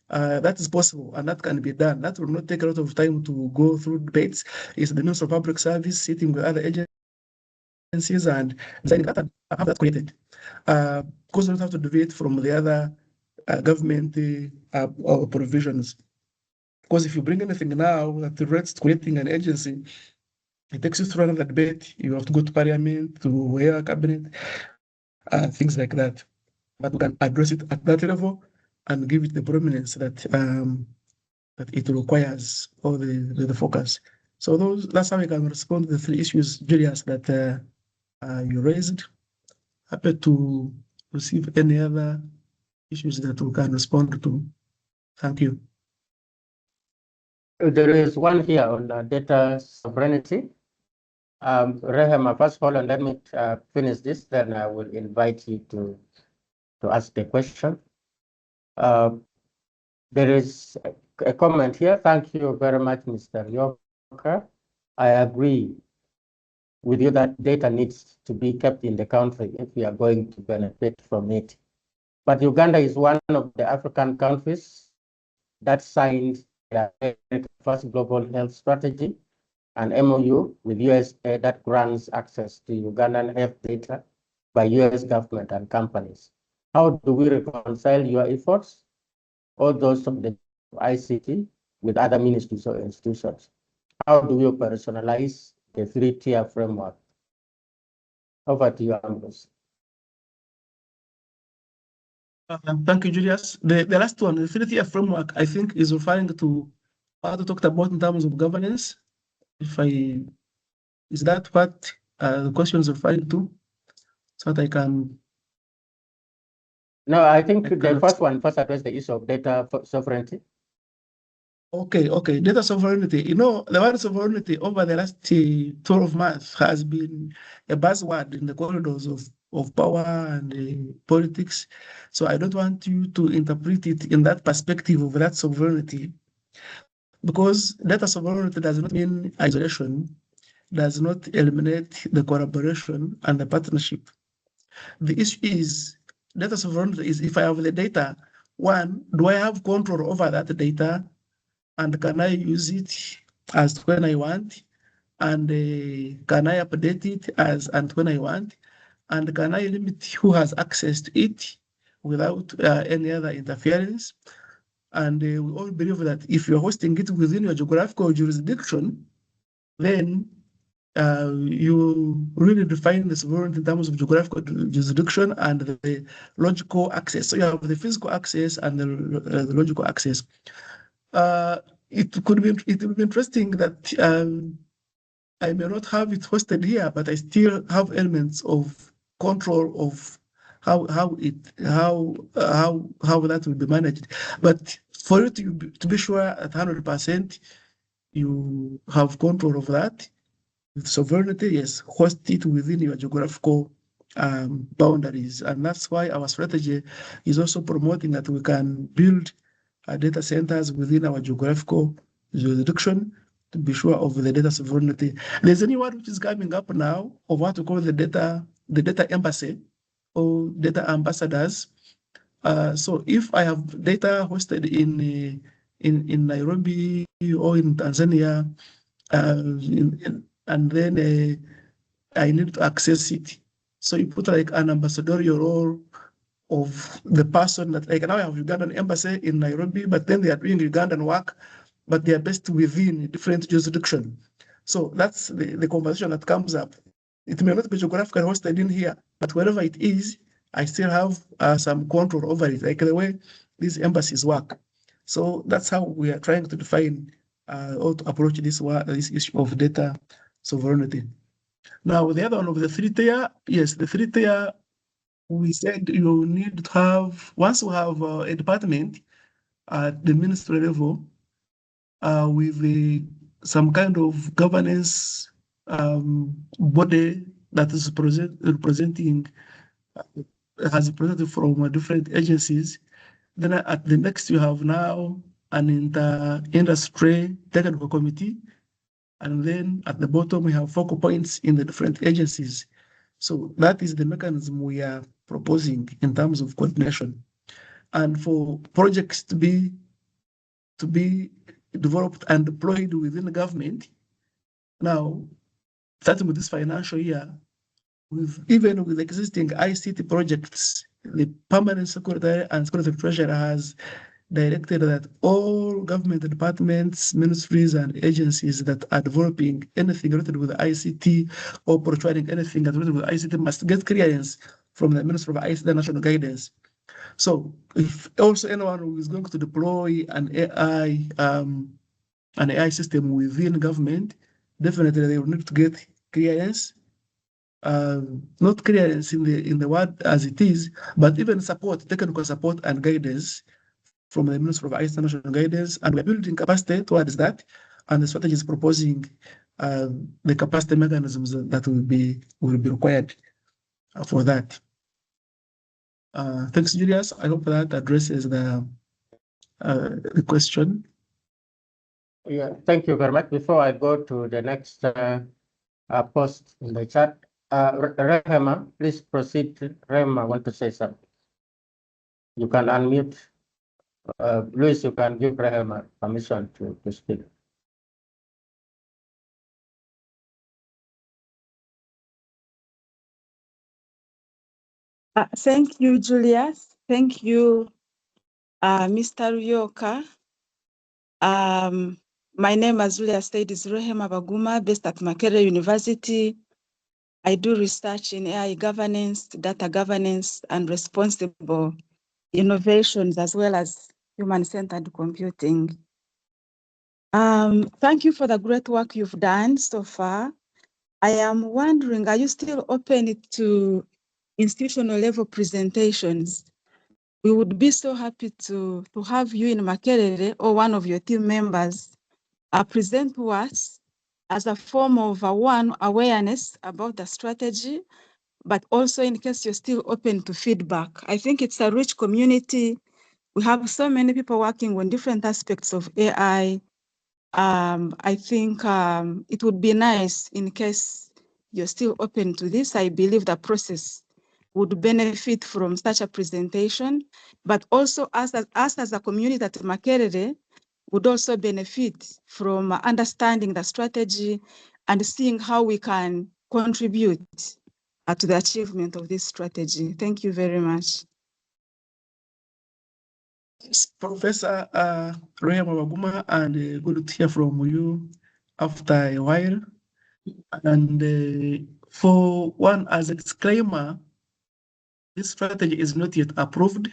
That is possible and that can be done. That will not take a lot of time to go through debates. It's the Ministry of Public Service sitting with other agencies and designing that and have that created. Because we don't have to debate from the other government provisions. Because if you bring anything now that relates to creating an agency, it takes you through another debate. You have to go to parliament, to air cabinet, things like that. But we can address it at that level and give it the prominence that that it requires, or the focus. So that's how we can respond to the three issues, Julius, that you raised. Happy to receive any other issues that we can respond to. Thank you. There is one here on data sovereignty. Rehem, first hold on, let me finish this, then I will invite you to ask the question. There is a comment here. Thank you very much, Mr. Ruyooka. I agree with you that data needs to be kept in the country if we are going to benefit from it. But Uganda is one of the African countries that signed the first global health strategy, an MOU with USA that grants access to Ugandan health data by US government and companies. How do we reconcile your efforts, all those of the ICT, with other ministries or institutions? How do we operationalize the three-tier framework? Over to you, Ambrose. Thank you, Julius. The last one, the three-tier framework, I think is referring to what we talked about in terms of governance. Is that what the question is referring to? So that I can. No, I think the first one first addressed the issue of data sovereignty. Okay, data sovereignty. You know, the word sovereignty over the last 12 months has been a buzzword in the corridors of power and politics. So I don't want you to interpret it in that perspective of that sovereignty, because data sovereignty does not mean isolation, does not eliminate the collaboration and the partnership. The issue is data sovereignty is if I have the data, one, do I have control over that data? And can I use it as when I want? And can I update it as and when I want? And can I limit who has access to it without any other interference? And we all believe that if you're hosting it within your geographical jurisdiction, then you really define the sovereignty in terms of geographical jurisdiction and the logical access. So you have the physical access and the logical access. It would be interesting that I may not have it hosted here, but I still have elements of control of how that will be managed. But for you to be sure at 100% you have control of that with sovereignty, yes, host it within your geographical boundaries, and that's why our strategy is also promoting that we can build data centers within our geographical jurisdiction to be sure of the data sovereignty. There's a new one which is coming up now of what we call the data embassy or data ambassadors. So if I have data hosted in Nairobi or in Tanzania, and then I need to access it. So you put like an ambassadorial role of the person that, like now I have Ugandan embassy in Nairobi, but then they are doing Ugandan work, but they are based within a different jurisdiction. So that's the conversation that comes up. It may not be geographically hosted in here, but wherever it is, I still have some control over it, like the way these embassies work. So that's how we are trying to define or to approach this issue of data sovereignty. Now, the other one of the 3-tier, yes, the 3-tier, we said you need to have, once you have a department at the ministry level with some kind of governance body that is representing, has represented from different agencies, then at the next you have now an inter-industry technical committee, and then at the bottom we have focal points in the different agencies. So that is the mechanism we are proposing in terms of coordination. And for projects to be developed and deployed within the government, now, starting with this financial year, even with existing ICT projects, the permanent secretary and secretary treasurer has directed that all government departments, ministries, and agencies that are developing anything related with ICT or providing anything related with ICT must get clearance from the Ministry of ICT National Guidance. So if also anyone who is going to deploy an AI system within government, definitely they will need to get clearance. Not clearance in the word as it is, but even support, technical support and guidance from the Ministry of ICT National Guidance, and we're building capacity towards that, and the strategy is proposing the capacity mechanisms that will be required for that. Thanks, Julius. I hope that addresses the question. Yeah, thank you very much. Before I go to the next post in the chat, Rehema, please proceed. Rehema, want to say something? You can unmute. Luis, you can give Rehema permission to speak. Thank you, Julius. Thank you, Mr. Ruyooka. My name, as Julius said, is Rehema Baguma, based at Makerere University. I do research in AI governance, data governance, and responsible innovations, as well as human-centered computing. Thank you for the great work you've done so far. I am wondering, are you still open to institutional level presentations? We would be so happy to have you in Makerere or one of your team members present to us as a form of one, awareness about the strategy, but also in case you're still open to feedback. I think it's a rich community. We have so many people working on different aspects of AI. I think it would be nice in case you're still open to this. I believe the process would benefit from such a presentation, but also us as a community at Makerere would also benefit from understanding the strategy and seeing how we can contribute to the achievement of this strategy. Thank you very much. Professor Rehema Baguma, and good to hear from you after a while. And for one, as a disclaimer, this strategy is not yet approved.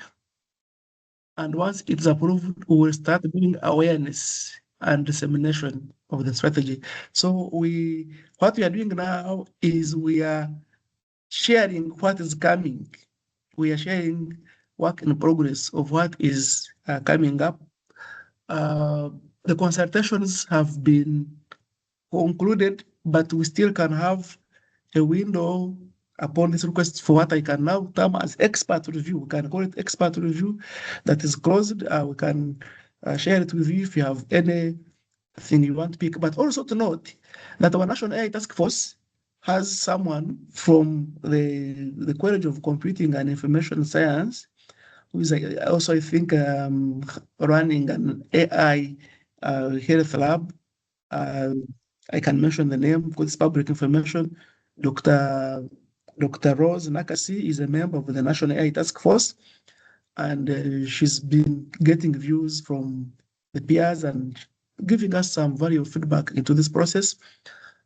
And once it's approved, we will start doing awareness and dissemination of the strategy. So what we are doing now is we are sharing what is coming. We are sharing work in progress of what is coming up. The consultations have been concluded, but we still can have a window upon this request for what I can now term as expert review. We can call it expert review that is closed. We can share it with you if you have any thing you want to pick. But also to note that our National AI Task Force has someone from the College of Computing and Information Science, who is also, I think, running an AI health lab. I can mention the name because it's public information. Dr. Rose Nakasi is a member of the National AI Task Force, and she's been getting views from the peers and giving us some valuable feedback into this process.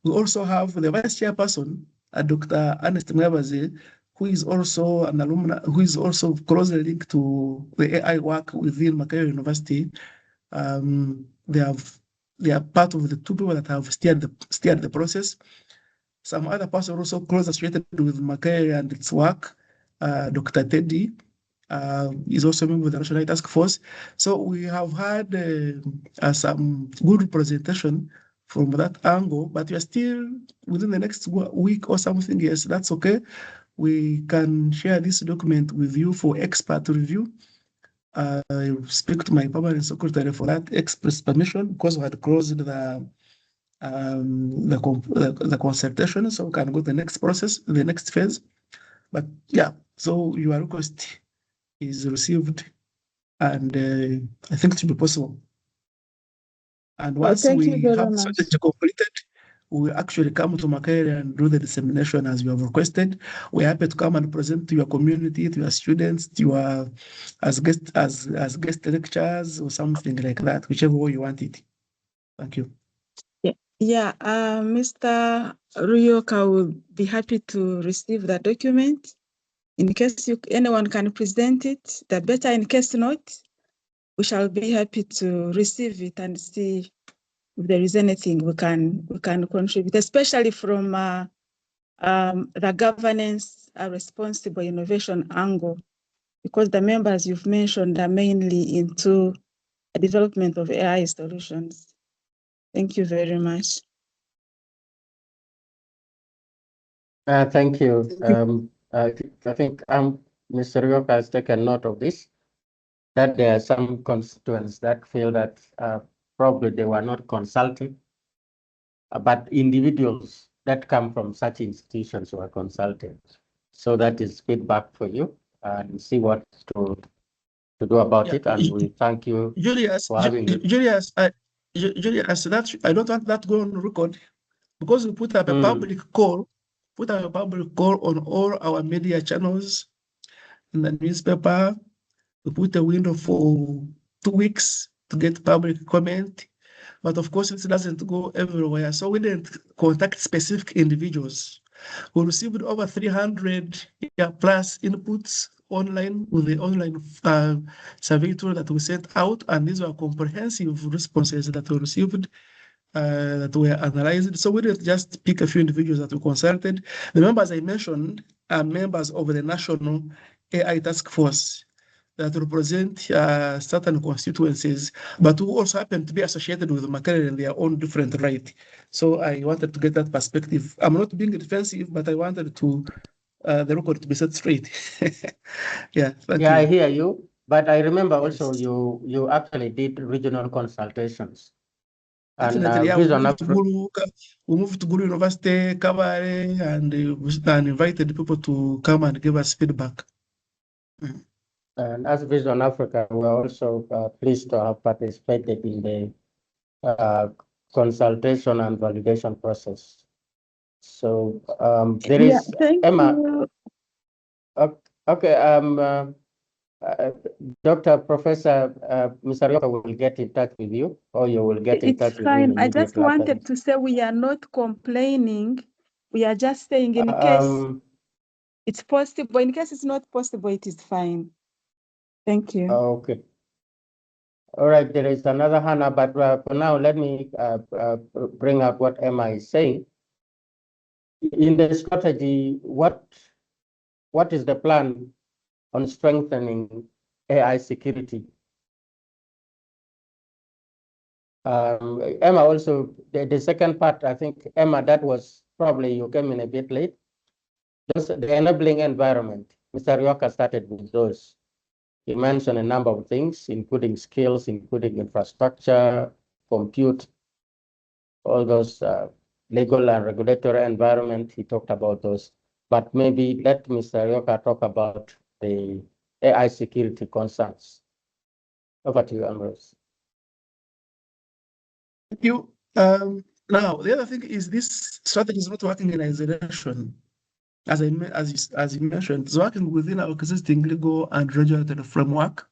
We also have the vice chairperson, Dr. Ernest Mwabaze, who is also an alumni, who is also closely linked to the AI work within Makerere University. They are part of the two people that have steered the process. Some other person also closely associated with Makerere and its work, Dr. Teddy, is also a member of the National Task Force. So we have had some good representation from that angle, but we are still within the next week or something. Yes, that's okay. We can share this document with you for expert review. I speak to my permanent secretary for that express permission because we had closed the consultation, so we can go to the next process, the next phase. But yeah, so your request is received, and I think it should be possible. And once we have the strategy completed, we actually come to Makerere and do the dissemination as you have requested. We're happy to come and present to your community, to your students, to your as guest lecturers or something like that, whichever way you want it. Thank you. Yeah, Mr. Ruyooka will be happy to receive the document. In case anyone can present it, the better. In case not, we shall be happy to receive it and see if there is anything we can contribute, especially from the governance, responsible innovation angle, because the members you've mentioned are mainly into the development of AI solutions. Thank you very much. Thank you. I think Mr. Ruyooka has taken note of this, that there are some constituents that feel that probably they were not consulted, but individuals that come from such institutions were consulted. So that is feedback for you, and see what to do about it. And we thank you, Julius, for having it. Julius, that I don't want that to go on record, because we put up a public call, on all our media channels, in the newspaper. We put a window for 2 weeks to get public comment, but of course it doesn't go everywhere. So we didn't contact specific individuals. We received over 300 plus inputs online with the online survey tool that we sent out, and these were comprehensive responses that we received, that were analyzed. So we didn't just pick a few individuals that we consulted. The members I mentioned are members of the National AI Task Force that represent certain constituencies, but who also happen to be associated with Makerere in their own different right. So I wanted to get that perspective. I'm not being defensive, but I wanted to the record to be set straight. Yeah, thank you. I hear you, but I remember also you actually did regional consultations. Definitely, yeah, we moved to Guru University, Kabare, and invited people to come and give us feedback. And as Vision Africa, we are also pleased to have participated in the consultation and validation process. So there is Emma. Okay, Dr. Professor Mr. Ruyooka will get in touch with you, or you will get in touch with me. It's fine. I just wanted to say we are not complaining. We are just saying in case it's possible. In case it's not possible, it is fine. Thank you. Okay. All right, there is another Hannah, but for now, let me bring up what Emma is saying. In the strategy, what is the plan on strengthening AI security? Emma, also, the second part, I think, Emma, that was probably you came in a bit late. The enabling environment, Mr. Ruyooka started with those. He mentioned a number of things, including skills, including infrastructure, compute, all those legal and regulatory environment. He talked about those. But maybe let Mr. Ruyooka talk about the AI security concerns. Over to you, Ambrose. Thank you. Now, the other thing is this strategy is not working in isolation. As you mentioned, it's working within our existing legal and regulatory framework.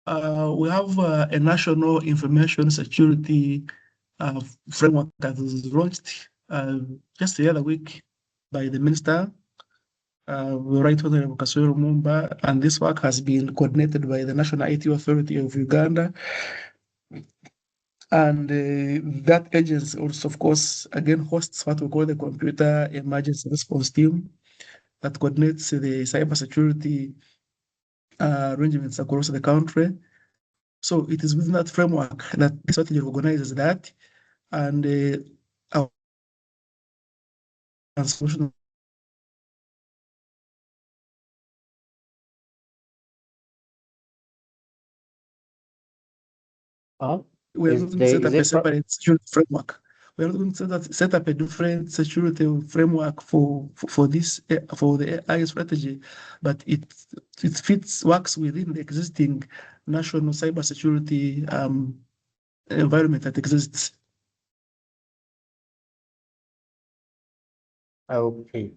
We have a national information security framework that was launched just the other week by the minister, Right Honorable Kaswero Mumba, and this work has been coordinated by the National IT Authority of Uganda. And that agency also, of course, again hosts what we call the Computer Emergency Response Team that coordinates the cybersecurity arrangements across the country. So it is within that framework that this strategy organizes that, and our solution. We are not going to set up a separate security framework. We are not going to set up a different security framework for the AI strategy, but it works within the existing national cybersecurity environment that exists. Okay.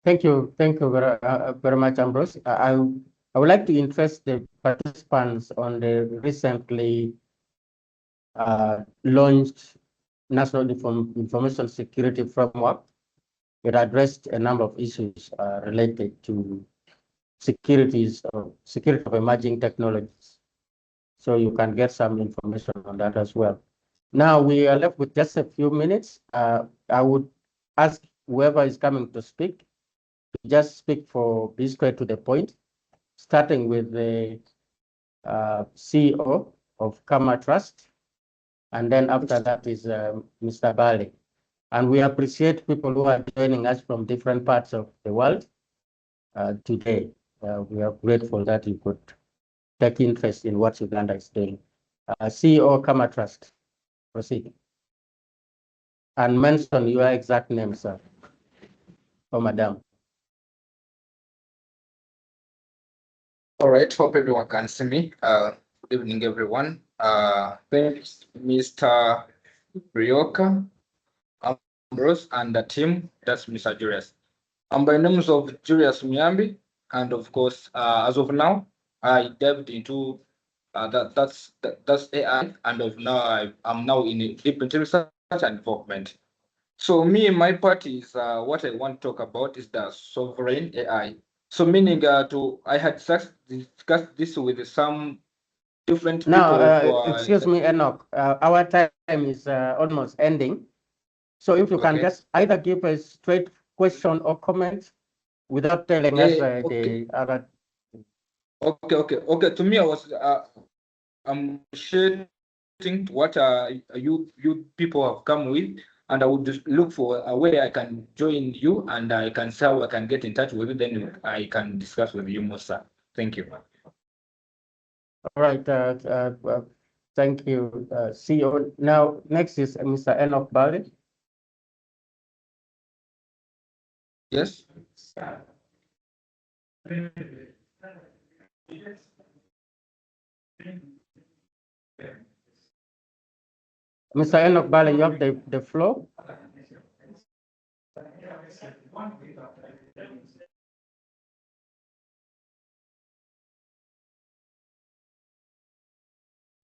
Thank you very much, Ambrose. I would like to interest the participants on the recently launched National Information Security Framework. It addressed a number of issues related to security of emerging technologies. So you can get some information on that as well. Now we are left with just a few minutes. I would ask whoever is coming to speak to just speak be straight to the point, starting with the CEO of Kama Trust, and then after that is Mr. Bali. And we appreciate people who are joining us from different parts of the world today. We are grateful that you could take interest in what Uganda is doing. CEO Kama Trust, proceed. And mention your exact name, sir, or madam. All right, hope everyone can see me. Good evening, everyone. Thanks, Mr. Ruyooka, Ambrose, and the team. That's Mr. Julius. I'm by names of Julius Miambi, and of course, as of now, I delved into that's AI, and of now I'm now in deep into research and development. So me and my part is what I want to talk about is the sovereign AI. So meaning I had discussed this with some different people. Now, excuse me, Enoch. Our time is almost ending. So if you can just either give a straight question or comment without telling us the other. Okay. To me, I was I'm sharing what you people have come with, and I would just look for a way I can join you, and I can see how I can get in touch with you. Then I can discuss with you more, sir. Thank you. All right. Thank you, CEO. Now, next is Mr. Enoch Bali. Yes. Mr. Enoch Bali, you have the floor.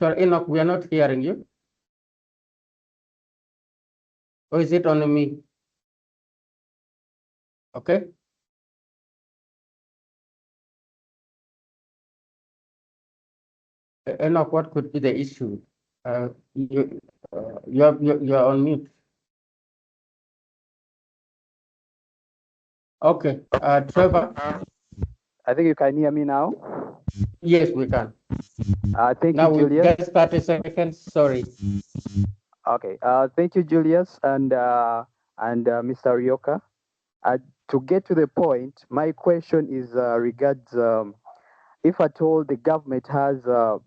Sorry, Enoch, we are not hearing you. Or is it only me? Okay. Enoch, what could be the issue? You're on mute. Okay, Trevor. I think you can hear me now. Yes, we can. Thank now you, Julius. Just 30 seconds. Sorry. Okay. Thank you, Julius and Mr. Ruyooka. To get to the point, my question is regards if at all the government has a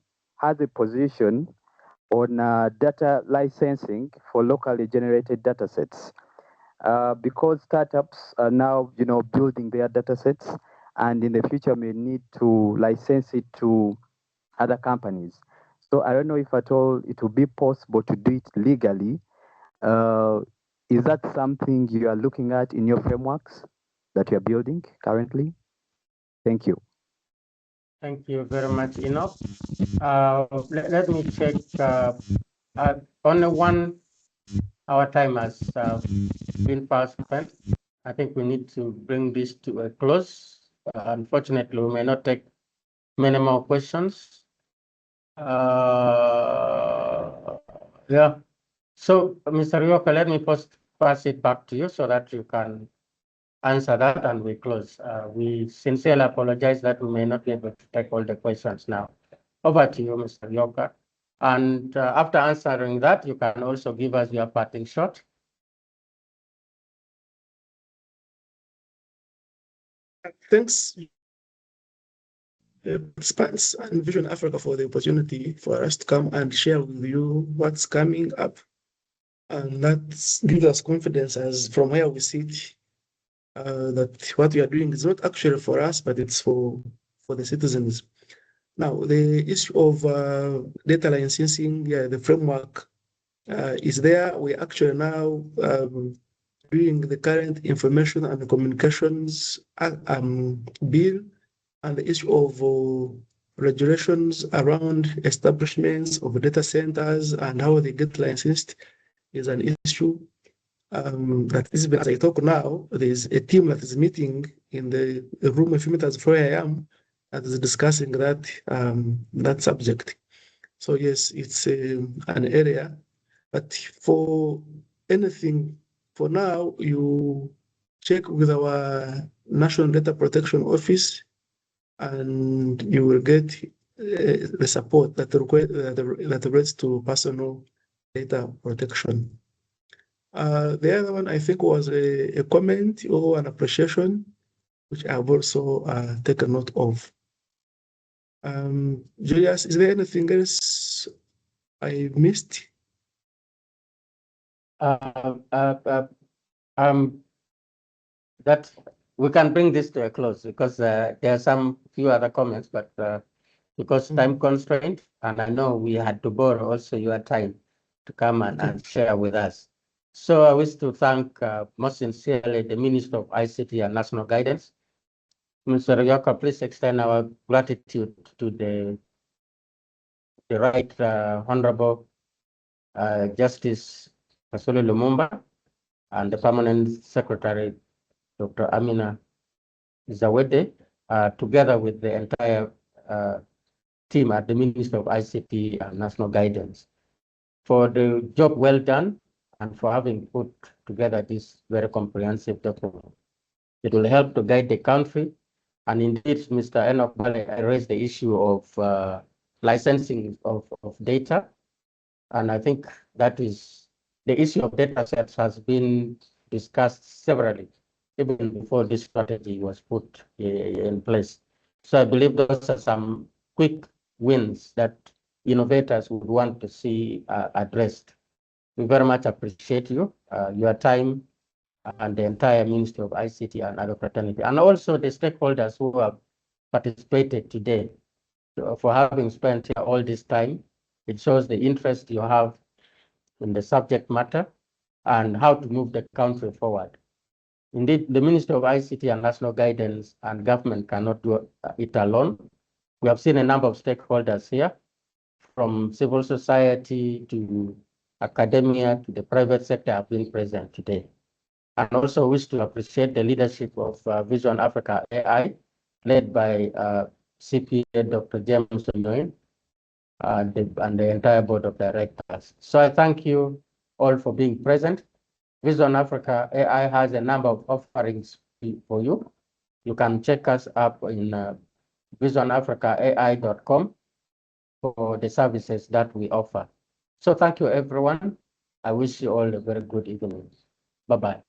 position on data licensing for locally generated data sets. Because startups are now, building their data sets, and in the future may need to license it to other companies. So I don't know if at all it will be possible to do it legally. Is that something you are looking at in your frameworks that you're building currently? Thank you. Thank you very much, Enoch. Let me check. Only 1 hour time has been fast spent. I think we need to bring this to a close. Unfortunately, we may not take many more questions. Yeah. So, Mr. Ruyooka, let me first pass it back to you so that you can answer that and we close. We sincerely apologize that we may not be able to take all the questions now. Over to you, Mr. Ruyooka. And after answering that, you can also give us your parting shot. Thanks, participants and Vision Africa for the opportunity for us to come and share with you what's coming up. And that gives us confidence as from where we sit, that what we are doing is not actually for us, but it's for the citizens. Now, the issue of data licensing, the framework is there. We actually now doing the current information and communications bill, and the issue of regulations around establishments of data centers and how they get licensed is an issue that is, as I talk now, there's a team that is meeting in the room a few meters from where I am that is discussing that subject. So yes, it's an area, but for anything, for now, you check with our National Data Protection Office and you will get the support that relates to personal data protection. The other one I think was a comment or an appreciation, which I've also taken note of. Julius, is there anything else I missed? That we can bring this to a close because there are some few other comments, but because time constraint, and I know we had to borrow also your time to come and share with us. So I wish to thank most sincerely the Minister of ICT and National Guidance. Mr. Ruyooka, please extend our gratitude to the Right Honorable Justice Kasulu Lumumba and the Permanent Secretary, Dr. Amina Zawede, together with the entire team at the Ministry of ICT and National Guidance for the job well done and for having put together this very comprehensive document. It will help to guide the country. And indeed, Mr. Enoch Bale raised the issue of licensing of data. And I think that is the issue of data sets has been discussed severally, even before this strategy was put in place. So I believe those are some quick wins that innovators would want to see addressed. We very much appreciate you, your time, and the entire Ministry of ICT and other fraternity, and also the stakeholders who have participated today for having spent here all this time. It shows the interest you have in the subject matter and how to move the country forward. Indeed, the Ministry of ICT and National Guidance and government cannot do it alone. We have seen a number of stakeholders here, from civil society to academia to the private sector have been present today. And also wish to appreciate the leadership of Vision Africa AI, led by CPA Dr. James Onyoin, and the entire board of directors. So I thank you all for being present. Vision Africa AI has a number of offerings for you. You can check us up in visionafricaai.com for the services that we offer. So thank you, everyone. I wish you all a very good evening. Bye-bye.